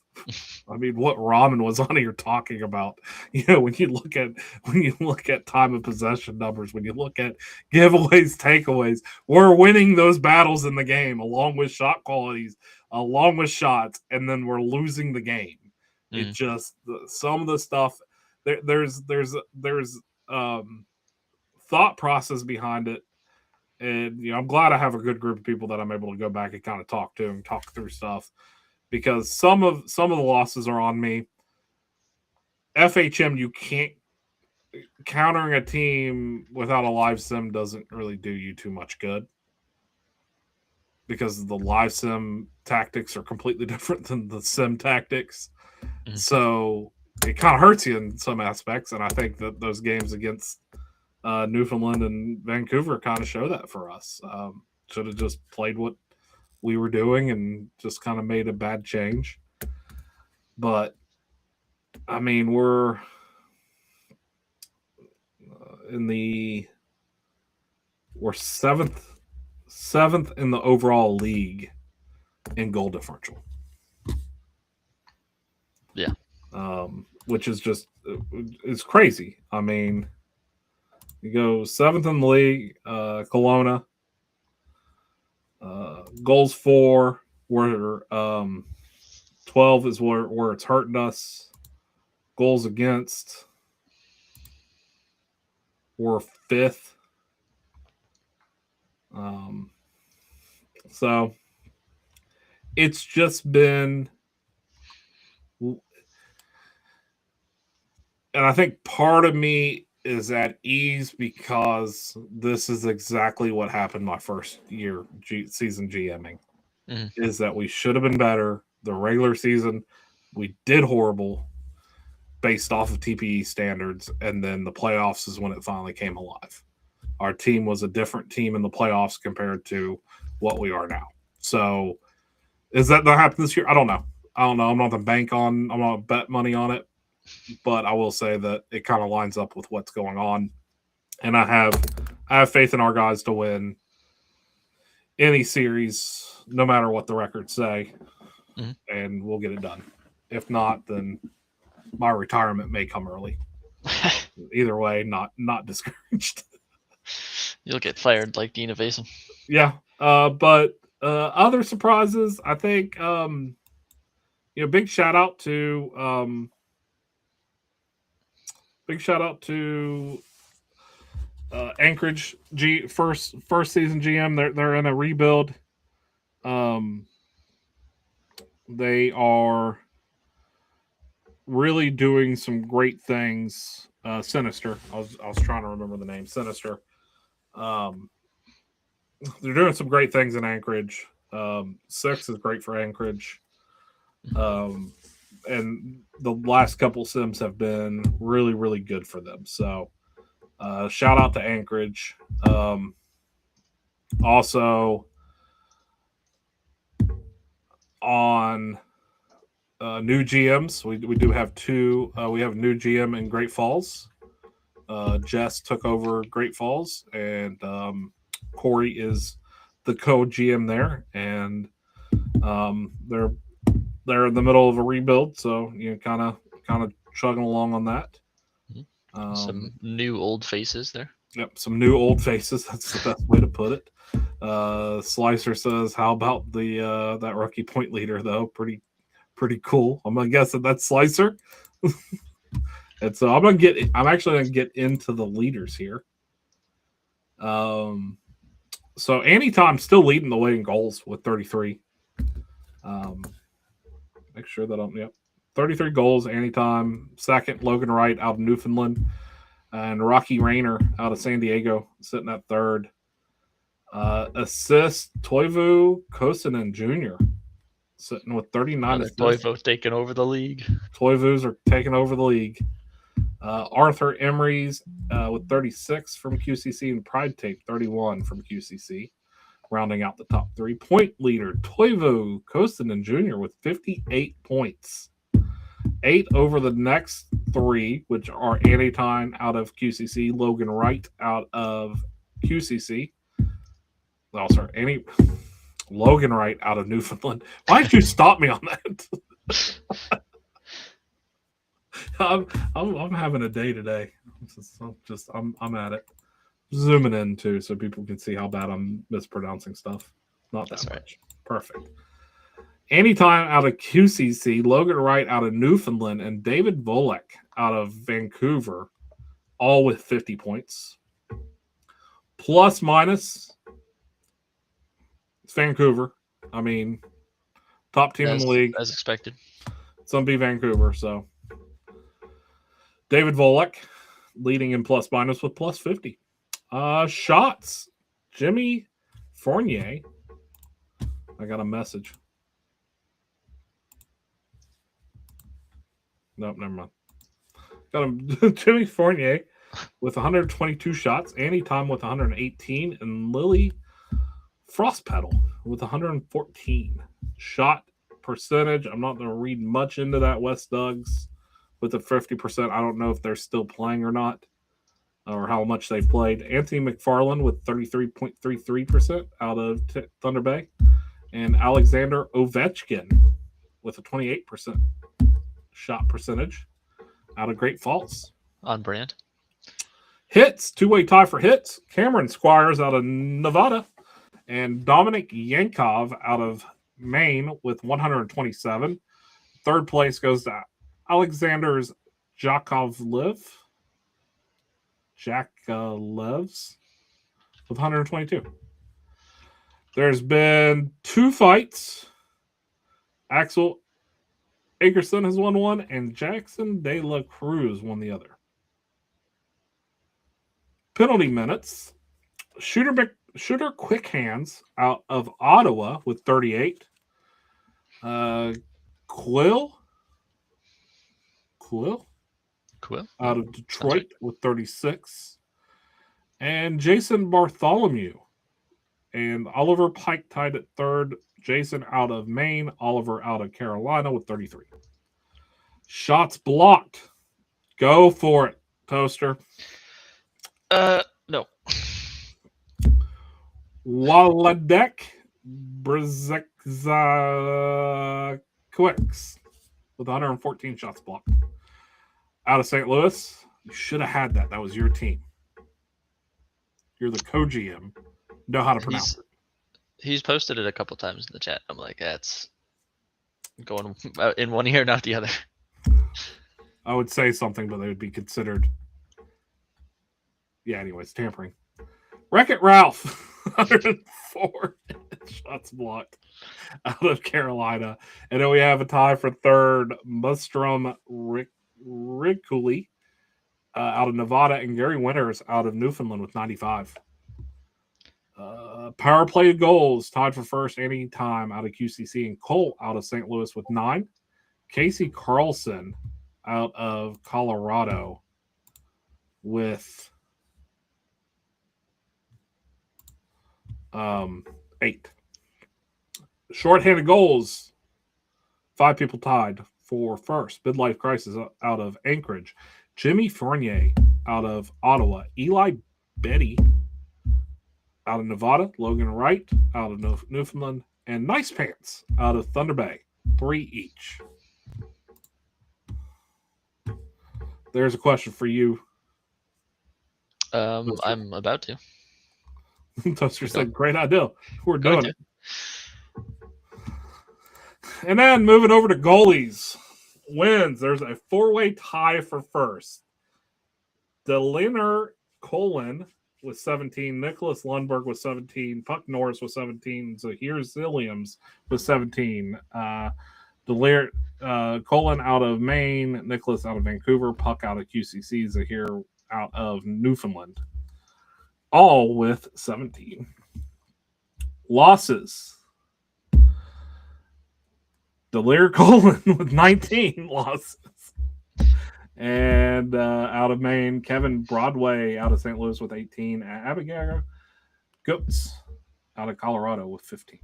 I mean, what Ramen was on here talking about, when you look at time of possession numbers, when you look at giveaways, takeaways, we're winning those battles in the game along with shot qualities, along with shots, and then we're losing the game. It just some of the stuff there's thought process behind it, and I'm glad I have a good group of people that I'm able to go back and kind of talk to and talk through stuff. Because some of the losses are on me. FHM, you can't countering a team without a live sim doesn't really do you too much good because the live sim tactics are completely different than the sim tactics. So it kind of hurts you in some aspects, and I think that those games against Newfoundland and Vancouver kind of show that for us. Should have just played what we were doing and just kind of made a bad change. But I mean, we're we're seventh in the overall league in goal differential. Yeah. Which is just it's crazy. I mean, you go 7th in the league, Kelowna. Goals for, we're 12 is where it's hurting us. Goals against, we're 5th. So it's just been, and I think part of me is at ease because this is exactly what happened my first year season GMing. Is that we should have been better. The regular season, we did horrible based off of TPE standards, and then the playoffs is when it finally came alive. Our team was a different team in the playoffs compared to what we are now. So, is that going to happen this year? I don't know. I'm not going to bet money on it, but I will say that it kind of lines up with what's going on, and I have faith in our guys to win any series, no matter what the records say, and we'll get it done. If not, then my retirement may come early. Either way, not discouraged. You'll get fired like Dean Evason. Yeah, but other surprises, I think. Big shout out to Anchorage first season GM. They're in a rebuild. They are really doing some great things. Sinister. I was trying to remember the name. Sinister. They're doing some great things in Anchorage. 6 is great for Anchorage. And the last couple sims have been really, really good for them. So shout out to Anchorage. Also on new GMs, we do have 2. We have a new GM in Great Falls. Jess took over Great Falls, and Corey is the co-GM there, and they're in the middle of a rebuild, so kind of chugging along on that. Some new old faces there. Yep, some new old faces. That's the best way to put it. Slicer says, "How about the that rookie point leader though? Pretty cool." I'm gonna guess that's Slicer. And so I'm actually gonna get into the leaders here. So Anytime still leading the way in goals with 33. Make sure that 33 goals. Anytime second, Logan Wright out of Newfoundland, and Rocky Rayner out of San Diego sitting at third. Assist Toivu Kosonen Jr. sitting with 39 assists. Toivu taking over the league. Toivus are taking over the league. Arthur Emery's with 36 from QCC, and Pride Tape 31 from QCC, rounding out the top 3. Point leader Toivu Kosonen Jr. with 58 points. 8 over the next 3, which are Anytime out of QCC, Logan Wright out of QCC. Oh, sorry, Logan Wright out of Newfoundland. Why did you stop me on that? I'm having a day today. I'm at it. Zooming in too, so people can see how bad I'm mispronouncing stuff. Not that much. Right. Perfect. Anytime out of QCC, Logan Wright out of Newfoundland, and David Volek out of Vancouver, all with 50 points. Plus minus, it's Vancouver. I mean, top team in the league. As expected. It's going to be Vancouver, so. David Volek leading in plus minus with plus 50. Shots. Jimmy Fournier. I got a message. Nope, never mind. Got him. Jimmy Fournier with 122 shots. Anytime with 118. And Lily Frostpedal with 114. Shot percentage. I'm not going to read much into that, West Doug's. With the 50%, I don't know if they're still playing or not, or how much they've played. Anthony McFarland with 33.33% out of Thunder Bay, and Alexander Ovechkin with a 28% shot percentage out of Great Falls. On brand. Hits, two-way tie for hits. Cameron Squires out of Nevada, and Dominic Yankov out of Maine with 127. Third place goes to Alexander's Jakovlev with 122. There's been 2 fights. Axel Akerson has won one, and Jackson De La Cruz won the other. Penalty minutes. Shooter Quick Hands out of Ottawa with 38. Quill out of Detroit with 36. And Jason Bartholomew and Oliver Pike tied at third. Jason out of Maine, Oliver out of Carolina with 33. Shots blocked. Go for it, Toaster. No. Waladek Brzekzakwix with 114 shots blocked. Out of St. Louis, you should have had that. That was your team. You're the co-GM. Know how to pronounce it. He's posted it a couple times in the chat. I'm like, that's going in one ear, not the other. I would say something, but they would be considered. Yeah, anyways, tampering. Wreck-It Ralph, 104 shots blocked out of Carolina. And then we have a tie for third, Mustrom Riguli out of Nevada, and Gary Winters out of Newfoundland with 95. Power play goals tied for first Anytime out of QCC, and Cole out of St. Louis with 9. Casey Carlson out of Colorado with 8. Shorthanded goals, 5 people tied for first. Midlife Crisis out of Anchorage. Jimmy Fournier out of Ottawa. Eli Betty out of Nevada, Logan Wright out of Newfoundland, and Nice Pants out of Thunder Bay. 3 each. There's a question for you. I'm about to. Toaster said, great idea. We're Going doing to. it. And then moving over to goalies. Wins. There's a 4-way tie for first. Deliner Colin with 17, Nicholas Lundberg with 17, Puck Norris with 17, Zahir Zilliams with 17, Colin out of Maine, Nicholas out of Vancouver, Puck out of QCC, Zahir out of Newfoundland. All with 17. Losses. Delir Colin with 19 losses. And out of Maine, Kevin Broadway out of St. Louis with 18. Abigail Goetz out of Colorado with 15.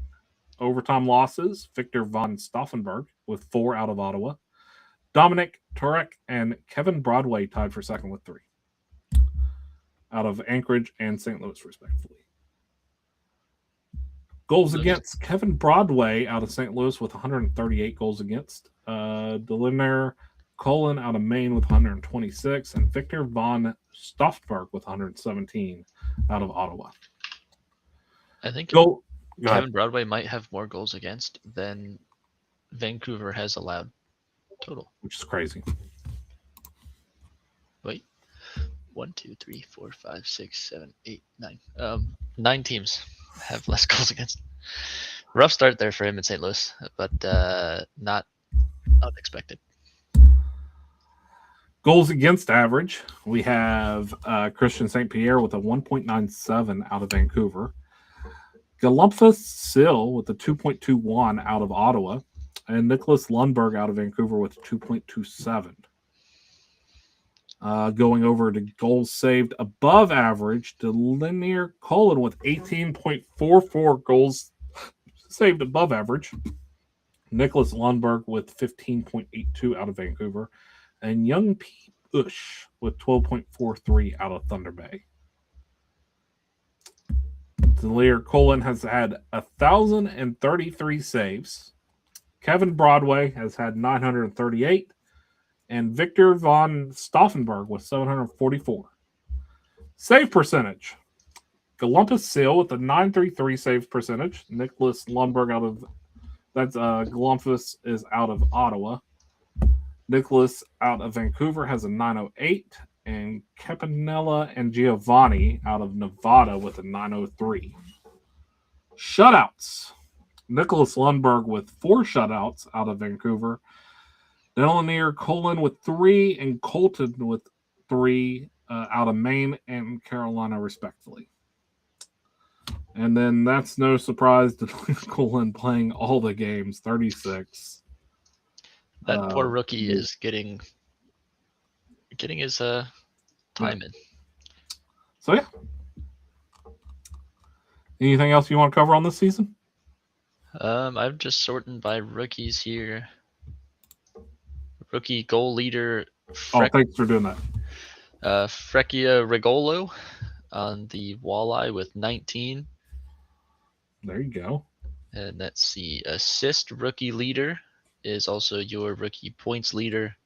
Overtime losses, Victor von Stauffenberg with 4 out of Ottawa. Dominic Turek and Kevin Broadway tied for second with 3. Out of Anchorage and St. Louis, respectively. Goals against, Kevin Broadway out of St. Louis with 138 goals against. Deliner Colin out of Maine with 126, and Victor von Stauffenberg with 117 out of Ottawa. I think Go Kevin ahead. Broadway might have more goals against than Vancouver has allowed total. Which is crazy. Wait. 1, 2, 3, 4, 5, 6, 7, 8, 9. 9 teams have less goals against. Rough start there for him in St. Louis, but not unexpected. Goals against average, we have Christian St. Pierre with a 1.97 out of Vancouver. Galumphus Sill with a 2.21 out of Ottawa. And Nicholas Lundberg out of Vancouver with 2.27. Going over to goals saved above average, Delinier Colin with 18.44 goals saved above average. Nicholas Lundberg with 15.82 out of Vancouver. And Young P. Ush with 12.43 out of Thunder Bay. Delinier Colin has had 1,033 saves. Kevin Broadway has had 938. And Victor von Stauffenberg with 744. Save percentage. Galumphus Seal with a 933 save percentage. Nicholas Lundberg out of Galumphus is out of Ottawa. Nicholas out of Vancouver has a 908. And Campanella and Giovanni out of Nevada with a 903. Shutouts. Nicholas Lundberg with 4 shutouts out of Vancouver. Delanier Colin with 3 and Colton with 3 out of Maine and Carolina, respectively. And then that's no surprise to Colin playing all the games, 36. That poor rookie is getting his time in. So yeah. Anything else you want to cover on this season? I'm just sorting by rookies here. Rookie goal leader. Thanks for doing that. Frekia Regolo on the walleye with 19. There you go. And let's see. Assist rookie leader is also your rookie points leader.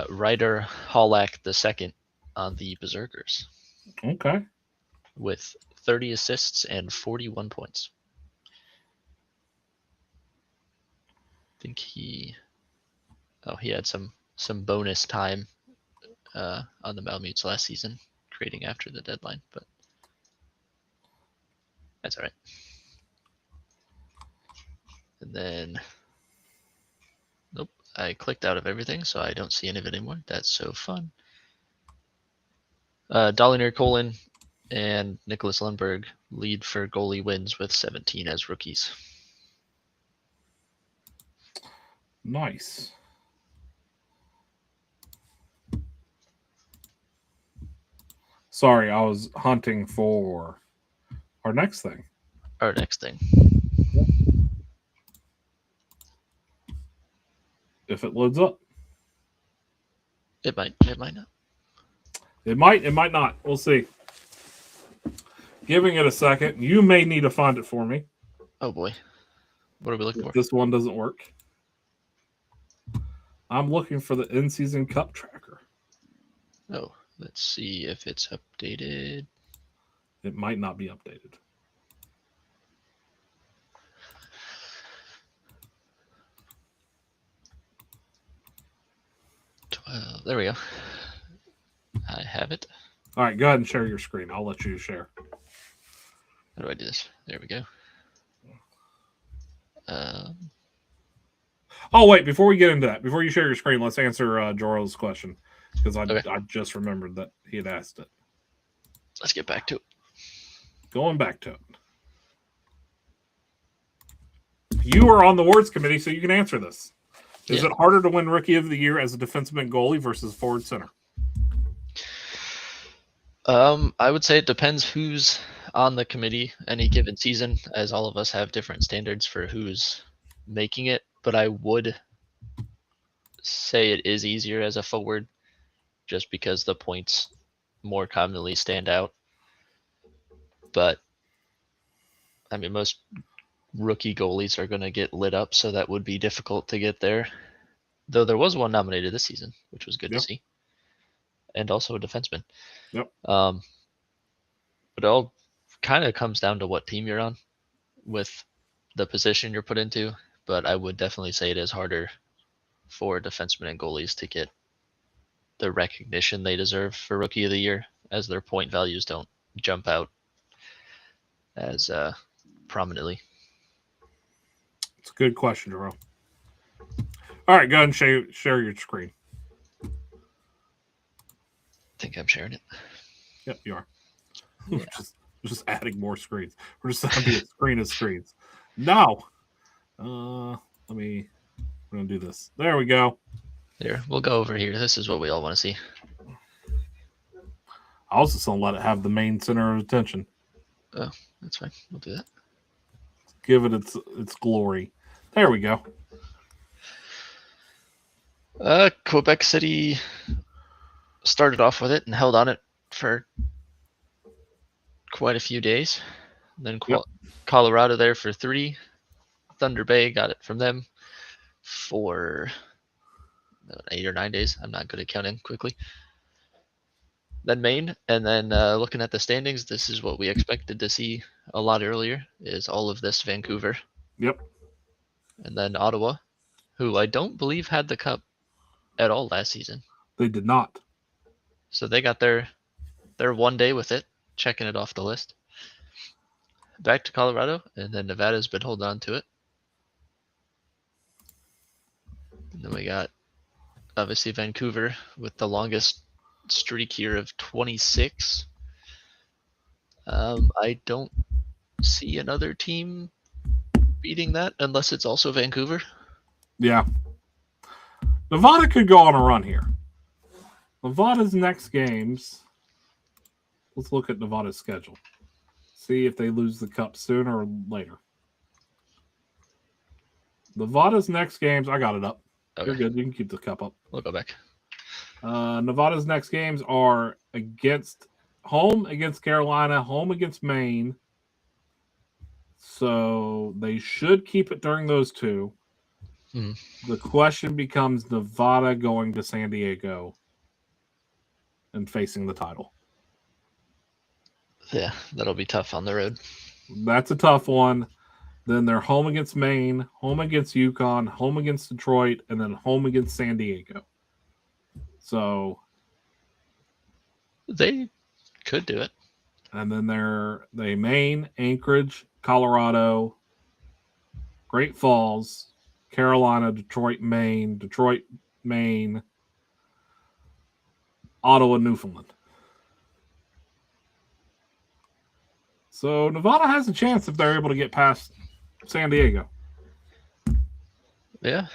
Ryder Hollack II on the Berserkers. Okay. With 30 assists and 41 points. I think he had some bonus time on the Malamutes last season, creating after the deadline, but that's all right. And then, nope, I clicked out of everything, so I don't see any of it anymore. That's so fun. Doliner Colin and Nicholas Lundberg lead for goalie wins with 17 as rookies. Nice. Sorry, I was hunting for our next thing. If it loads up. It might not. It might not. We'll see. Giving it a second. You may need to find it for me Oh boy. What are we looking if for? this one doesn't work. I'm looking for the in-season cup tracker. Oh, let's see if it's updated. It might not be updated. There we go. I have it. All right, go ahead and share your screen. I'll let you share. How do I do this? There we go. Oh, wait, before we get into that, before you share your screen, let's answer Joro's question because Okay. I just remembered that he had asked it. Let's get back to it. Going back to it. You are on the awards committee, so you can answer this. Is it harder to win Rookie of the Year as a defenseman goalie versus forward center? I would say it depends who's on the committee any given season, as all of us have different standards for who's making it. But I would say it is easier as a forward, just because the points more commonly stand out. But I mean, most rookie goalies are going to get lit up, so that would be difficult to get there. Though there was one nominated this season, which was good to see, and also a defenseman. Yep. But it all kind of comes down to what team you're on with the position you're put into. But I would definitely say it is harder for defensemen and goalies to get the recognition they deserve for Rookie of the Year, as their point values don't jump out as prominently. It's a good question, Jero. All right, go ahead and share your screen. I think I'm sharing it. Yep, you are. Yeah. just adding more screens. We're just going to be a screen of screens. Now, we're going to do this. There we go. There, we'll go over here. This is what we all want to see. I also just don't let it have the main center of attention. Oh, that's fine. We'll do that. Give it its glory. There we go. Quebec City started off with it and held on it for quite a few days. Then Colorado there for 3. Thunder Bay got it from them for 8 or 9 days. I'm not good at counting quickly. Then Maine, and then looking at the standings, this is what we expected to see a lot earlier, is all of this Vancouver. Yep. And then Ottawa, who I don't believe had the cup at all last season. They did not. So they got their 1 day with it, checking it off the list. Back to Colorado, and then Nevada's been holding on to it. And then we got, obviously, Vancouver with the longest streak here of 26. I don't see another team beating that unless it's also Vancouver. Yeah. Nevada could go on a run here. Nevada's next games. Let's look at Nevada's schedule. See if they lose the cup sooner or later. Nevada's next games. I got it up. Okay. You're good. You can keep the cup up. We'll go back. Nevada's next games are home against Carolina, home against Maine. So they should keep it during those two. The question becomes Nevada going to San Diego and facing the title. Yeah, that'll be tough on the road. That's a tough one. Then they're home against Maine, home against Yukon, home against Detroit, and then home against San Diego. So they could do it. And then they Maine, Anchorage, Colorado, Great Falls, Carolina, Detroit, Maine, Ottawa, Newfoundland. So Nevada has a chance if they're able to get past San Diego. Yeah.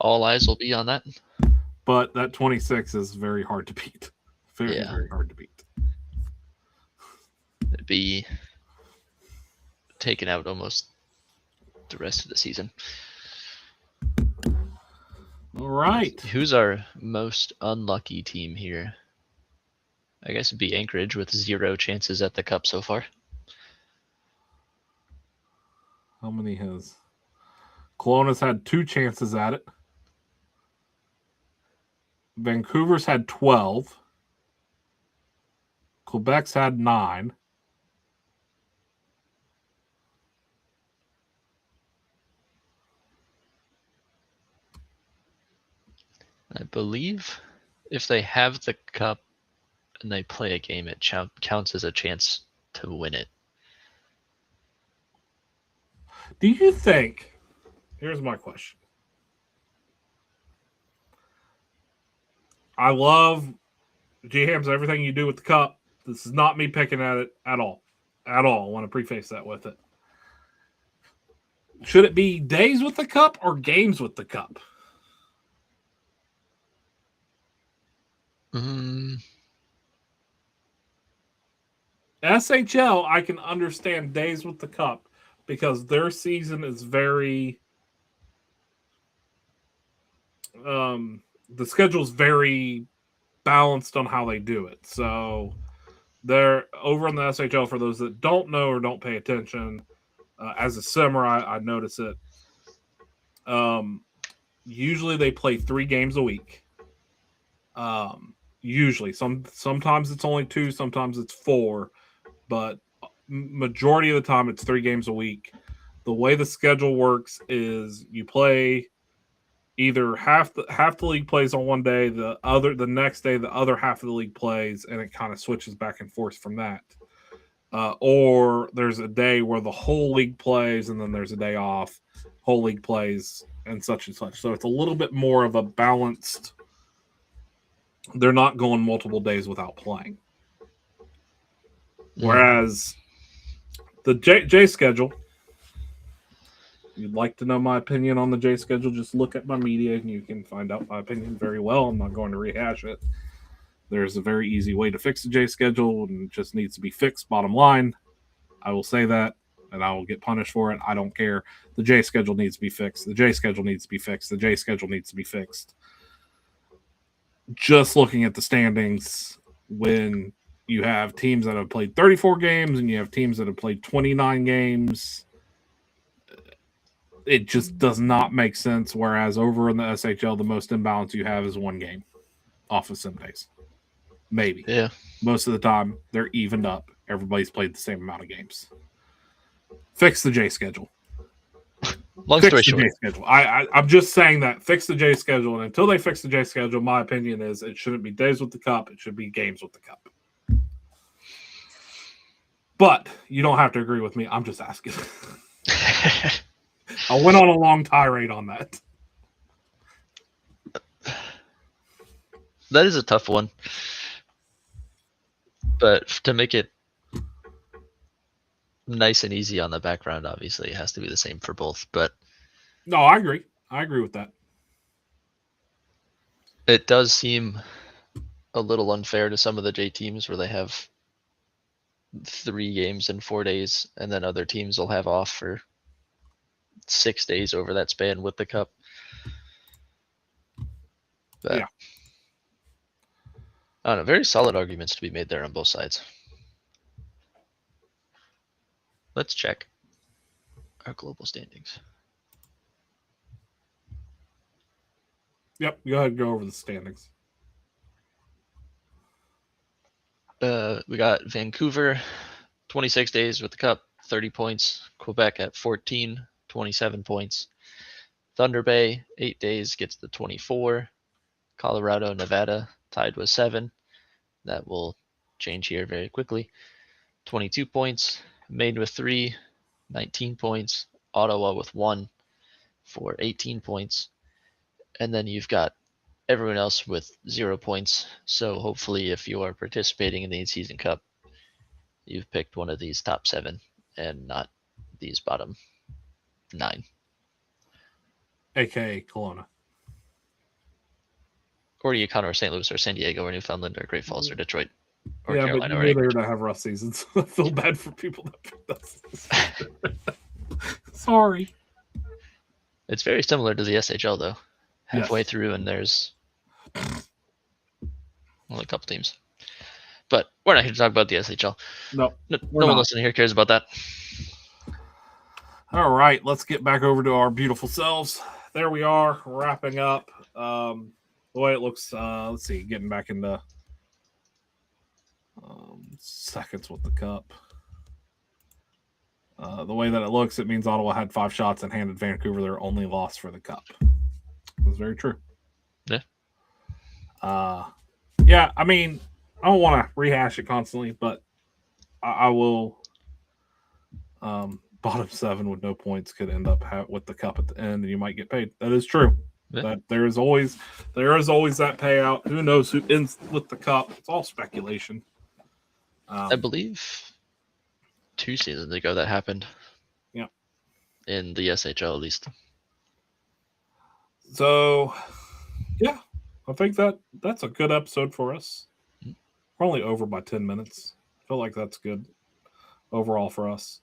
All eyes will be on that. But that 26 is very hard to beat. Very hard to beat. It'd be taken out almost the rest of the season. All right. Who's our most unlucky team here? I guess it'd be Anchorage with 0 chances at the Cup so far. How many has Kelowna's had 2 chances at it? Vancouver's had 12. Quebec's had 9. I believe if they have the Cup and they play a game, it counts as a chance to win it. Do you think? Here's my question. I love G-Hams, everything you do with the Cup. This is not me picking at it at all. At all. I want to preface that with it. Should it be days with the Cup or games with the Cup? SHL, I can understand days with the Cup because their season is very. The schedule is very balanced on how they do it. So they're over in the SHL. For those that don't know or don't pay attention, as a simmer, I notice it. Usually they play 3 games a week. Usually, sometimes it's only 2, sometimes it's 4, but majority of the time it's 3 games a week. The way the schedule works is you play either half the league plays on one day, the next day the other half of the league plays, and it kind of switches back and forth from that. Or there's a day where the whole league plays, and then there's a day off, whole league plays, and such and such. So it's a little bit more of a balanced. They're not going multiple days without playing. Whereas the J schedule, you'd like to know my opinion on the J schedule, just look at my media and you can find out my opinion very well. I'm not going to rehash it. There's a very easy way to fix the J schedule, and it just needs to be fixed, bottom line. I will say that, and I will get punished for it. I don't care. The J schedule needs to be fixed. The J schedule needs to be fixed. The J schedule needs to be fixed. Just looking at the standings, when you have teams that have played 34 games and you have teams that have played 29 games, it just does not make sense. Whereas over in the SHL, the most imbalance you have is 1 game off of sim days. Maybe. Yeah. Most of the time, they're evened up. Everybody's played the same amount of games. Fix the J schedule. Long story short. J schedule. I'm just saying that. Fix the J schedule. And until they fix the J schedule, my opinion is it shouldn't be days with the Cup. It should be games with the Cup. But you don't have to agree with me. I'm just asking. I went on a long tirade on that. That is a tough one. But to make it nice and easy on the background, obviously, it has to be the same for both. But no, I agree. I agree with that. It does seem a little unfair to some of the J teams where they have 3 games in 4 days, and then other teams will have off for 6 days over that span with the Cup. But, yeah. I don't know. Very solid arguments to be made there on both sides. Let's check our global standings. Yep, go ahead and go over the standings. We got Vancouver, 26 days with the Cup, 30 points. Quebec at 14, 27 points. Thunder Bay, 8 days, gets the 24. Colorado, Nevada, tied with 7. That will change here very quickly. 22 points. Maine with 3, 19 points. Ottawa with 1 for 18 points. And then you've got everyone else with 0 points. So hopefully if you are participating in the in-season Cup, you've picked one of these top 7 and not these bottom 9. AKA Kelowna. Or Yukon or St. Louis or San Diego or Newfoundland or Great Falls or Detroit or yeah, Carolina but or they're going to have rough seasons. I feel bad for people that picked us. Sorry. It's very similar to the SHL though. Halfway through and there's only a couple teams. But we're not here to talk about the SHL. No, No we're one not. listening here cares about that. All right, let's get back over to our beautiful selves. There we are, wrapping up. The way it looks, let's see, getting back into seconds with the cup. The way that it looks, it means Ottawa had 5 shots and handed Vancouver their only loss for the cup. That's very true. Yeah. Yeah, I mean, I don't want to rehash it constantly, but I will. Bottom 7 with no points could end up with the cup at the end, and you might get paid. That is true. Yeah. That there is always that payout. Who knows who ends with the cup? It's all speculation. I believe 2 seasons ago that happened. Yeah. In the SHL at least. So, yeah, I think that's a good episode for us. We're only over by 10 minutes. I feel like that's good overall for us.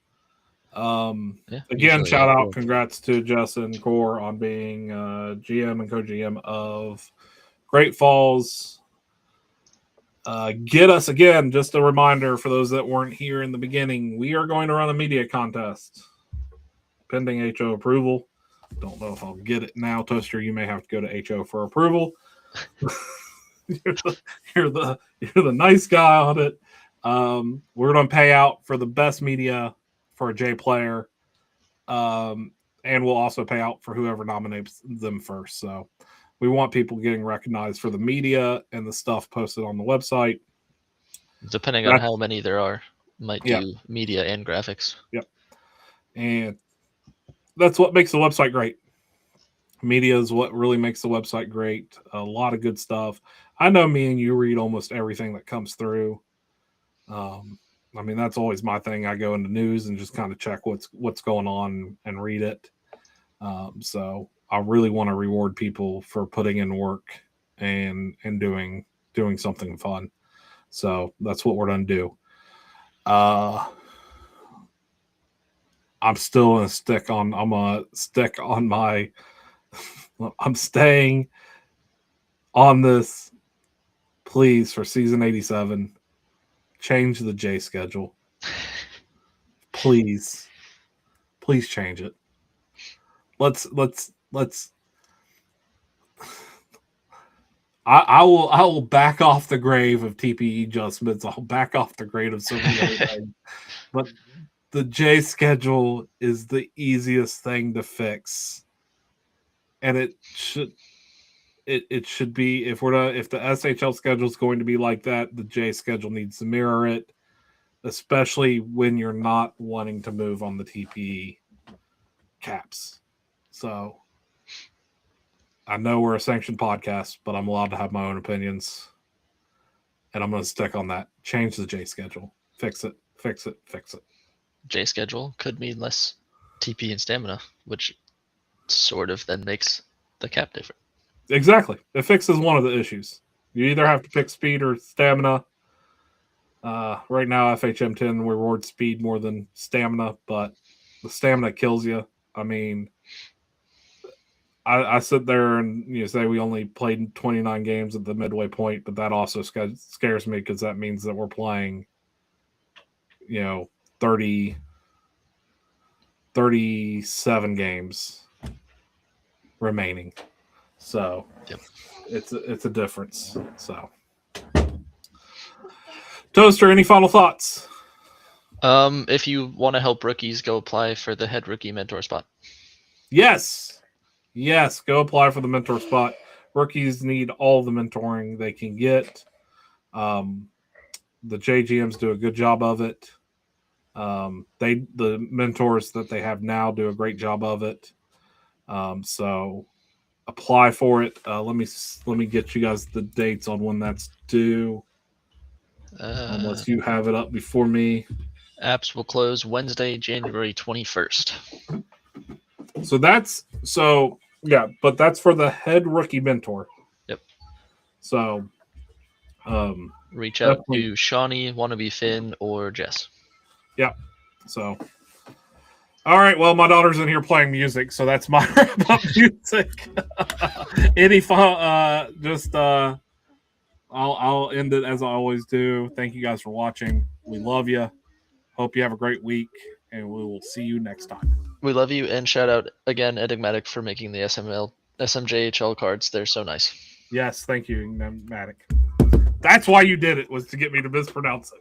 Again, shout out, congrats to Jess and Core on being GM and co-GM of Great Falls. Get us again, just a reminder for those that weren't here in the beginning, we are going to run a media contest pending HO approval. Don't know if I'll get it now, Toaster. You may have to go to HO for approval. you're the nice guy on it. We're going to pay out for the best media for a J player, and we'll also pay out for whoever nominates them first. So we want people getting recognized for the media and the stuff posted on the website. Depending on how many there are, might do media and graphics. Yep. And that's what makes the website great. Media is what really makes the website great. A lot of good stuff. I know me and you read almost everything that comes through. I mean, that's always my thing. I go into news and just kind of check what's going on and read it. So I really want to reward people for putting in work and doing something fun. So that's what we're going to do. I'm still gonna stick on. I'm gonna stick on my. I'm staying on this. Please, for season 87, change the J schedule. Please change it. Let's. I will back off the grave of TPE adjustments. I'll back off the grave of so many other things. But the J schedule is the easiest thing to fix, and it should be if the SHL schedule is going to be like that, the J schedule needs to mirror it, especially when you're not wanting to move on the TPE caps. So I know we're a sanctioned podcast, but I'm allowed to have my own opinions, and I'm going to stick on that. Change the J schedule. Fix it. J schedule could mean less TP and stamina, which sort of then makes the cap different. Exactly. It fixes one of the issues. You either have to pick speed or stamina. Right now, FHM10 rewards speed more than stamina, but the stamina kills you. I mean, I sit there and say we only played 29 games at the midway point, but that also scares me because that means that we're playing, 37 games remaining. So yep. It's a difference. So, Toaster, any final thoughts? If you want to help rookies, go apply for the head rookie mentor spot. Yes, go apply for the mentor spot. Rookies need all the mentoring they can get. The JGMs do a good job of it. The mentors that they have now do a great job of it. So apply for it. Let me get you guys the dates on when that's due. Unless you have it up before me. Apps will close Wednesday, January 21st. But that's for the head rookie mentor. Yep. So reach out to Shawnee, Wannabe Finn, or Jess. Yeah. So all right, well, my daughter's in here playing music, so that's my wrap-up music. Any fun? I'll end it as I always do. Thank you guys for watching. We love you. Hope you have a great week, and we will see you next time. We love you, and shout out again, Enigmatic, for making the SMJHL cards. They're so nice. Yes, thank you, Enigmatic. That's why you did it, was to get me to mispronounce it.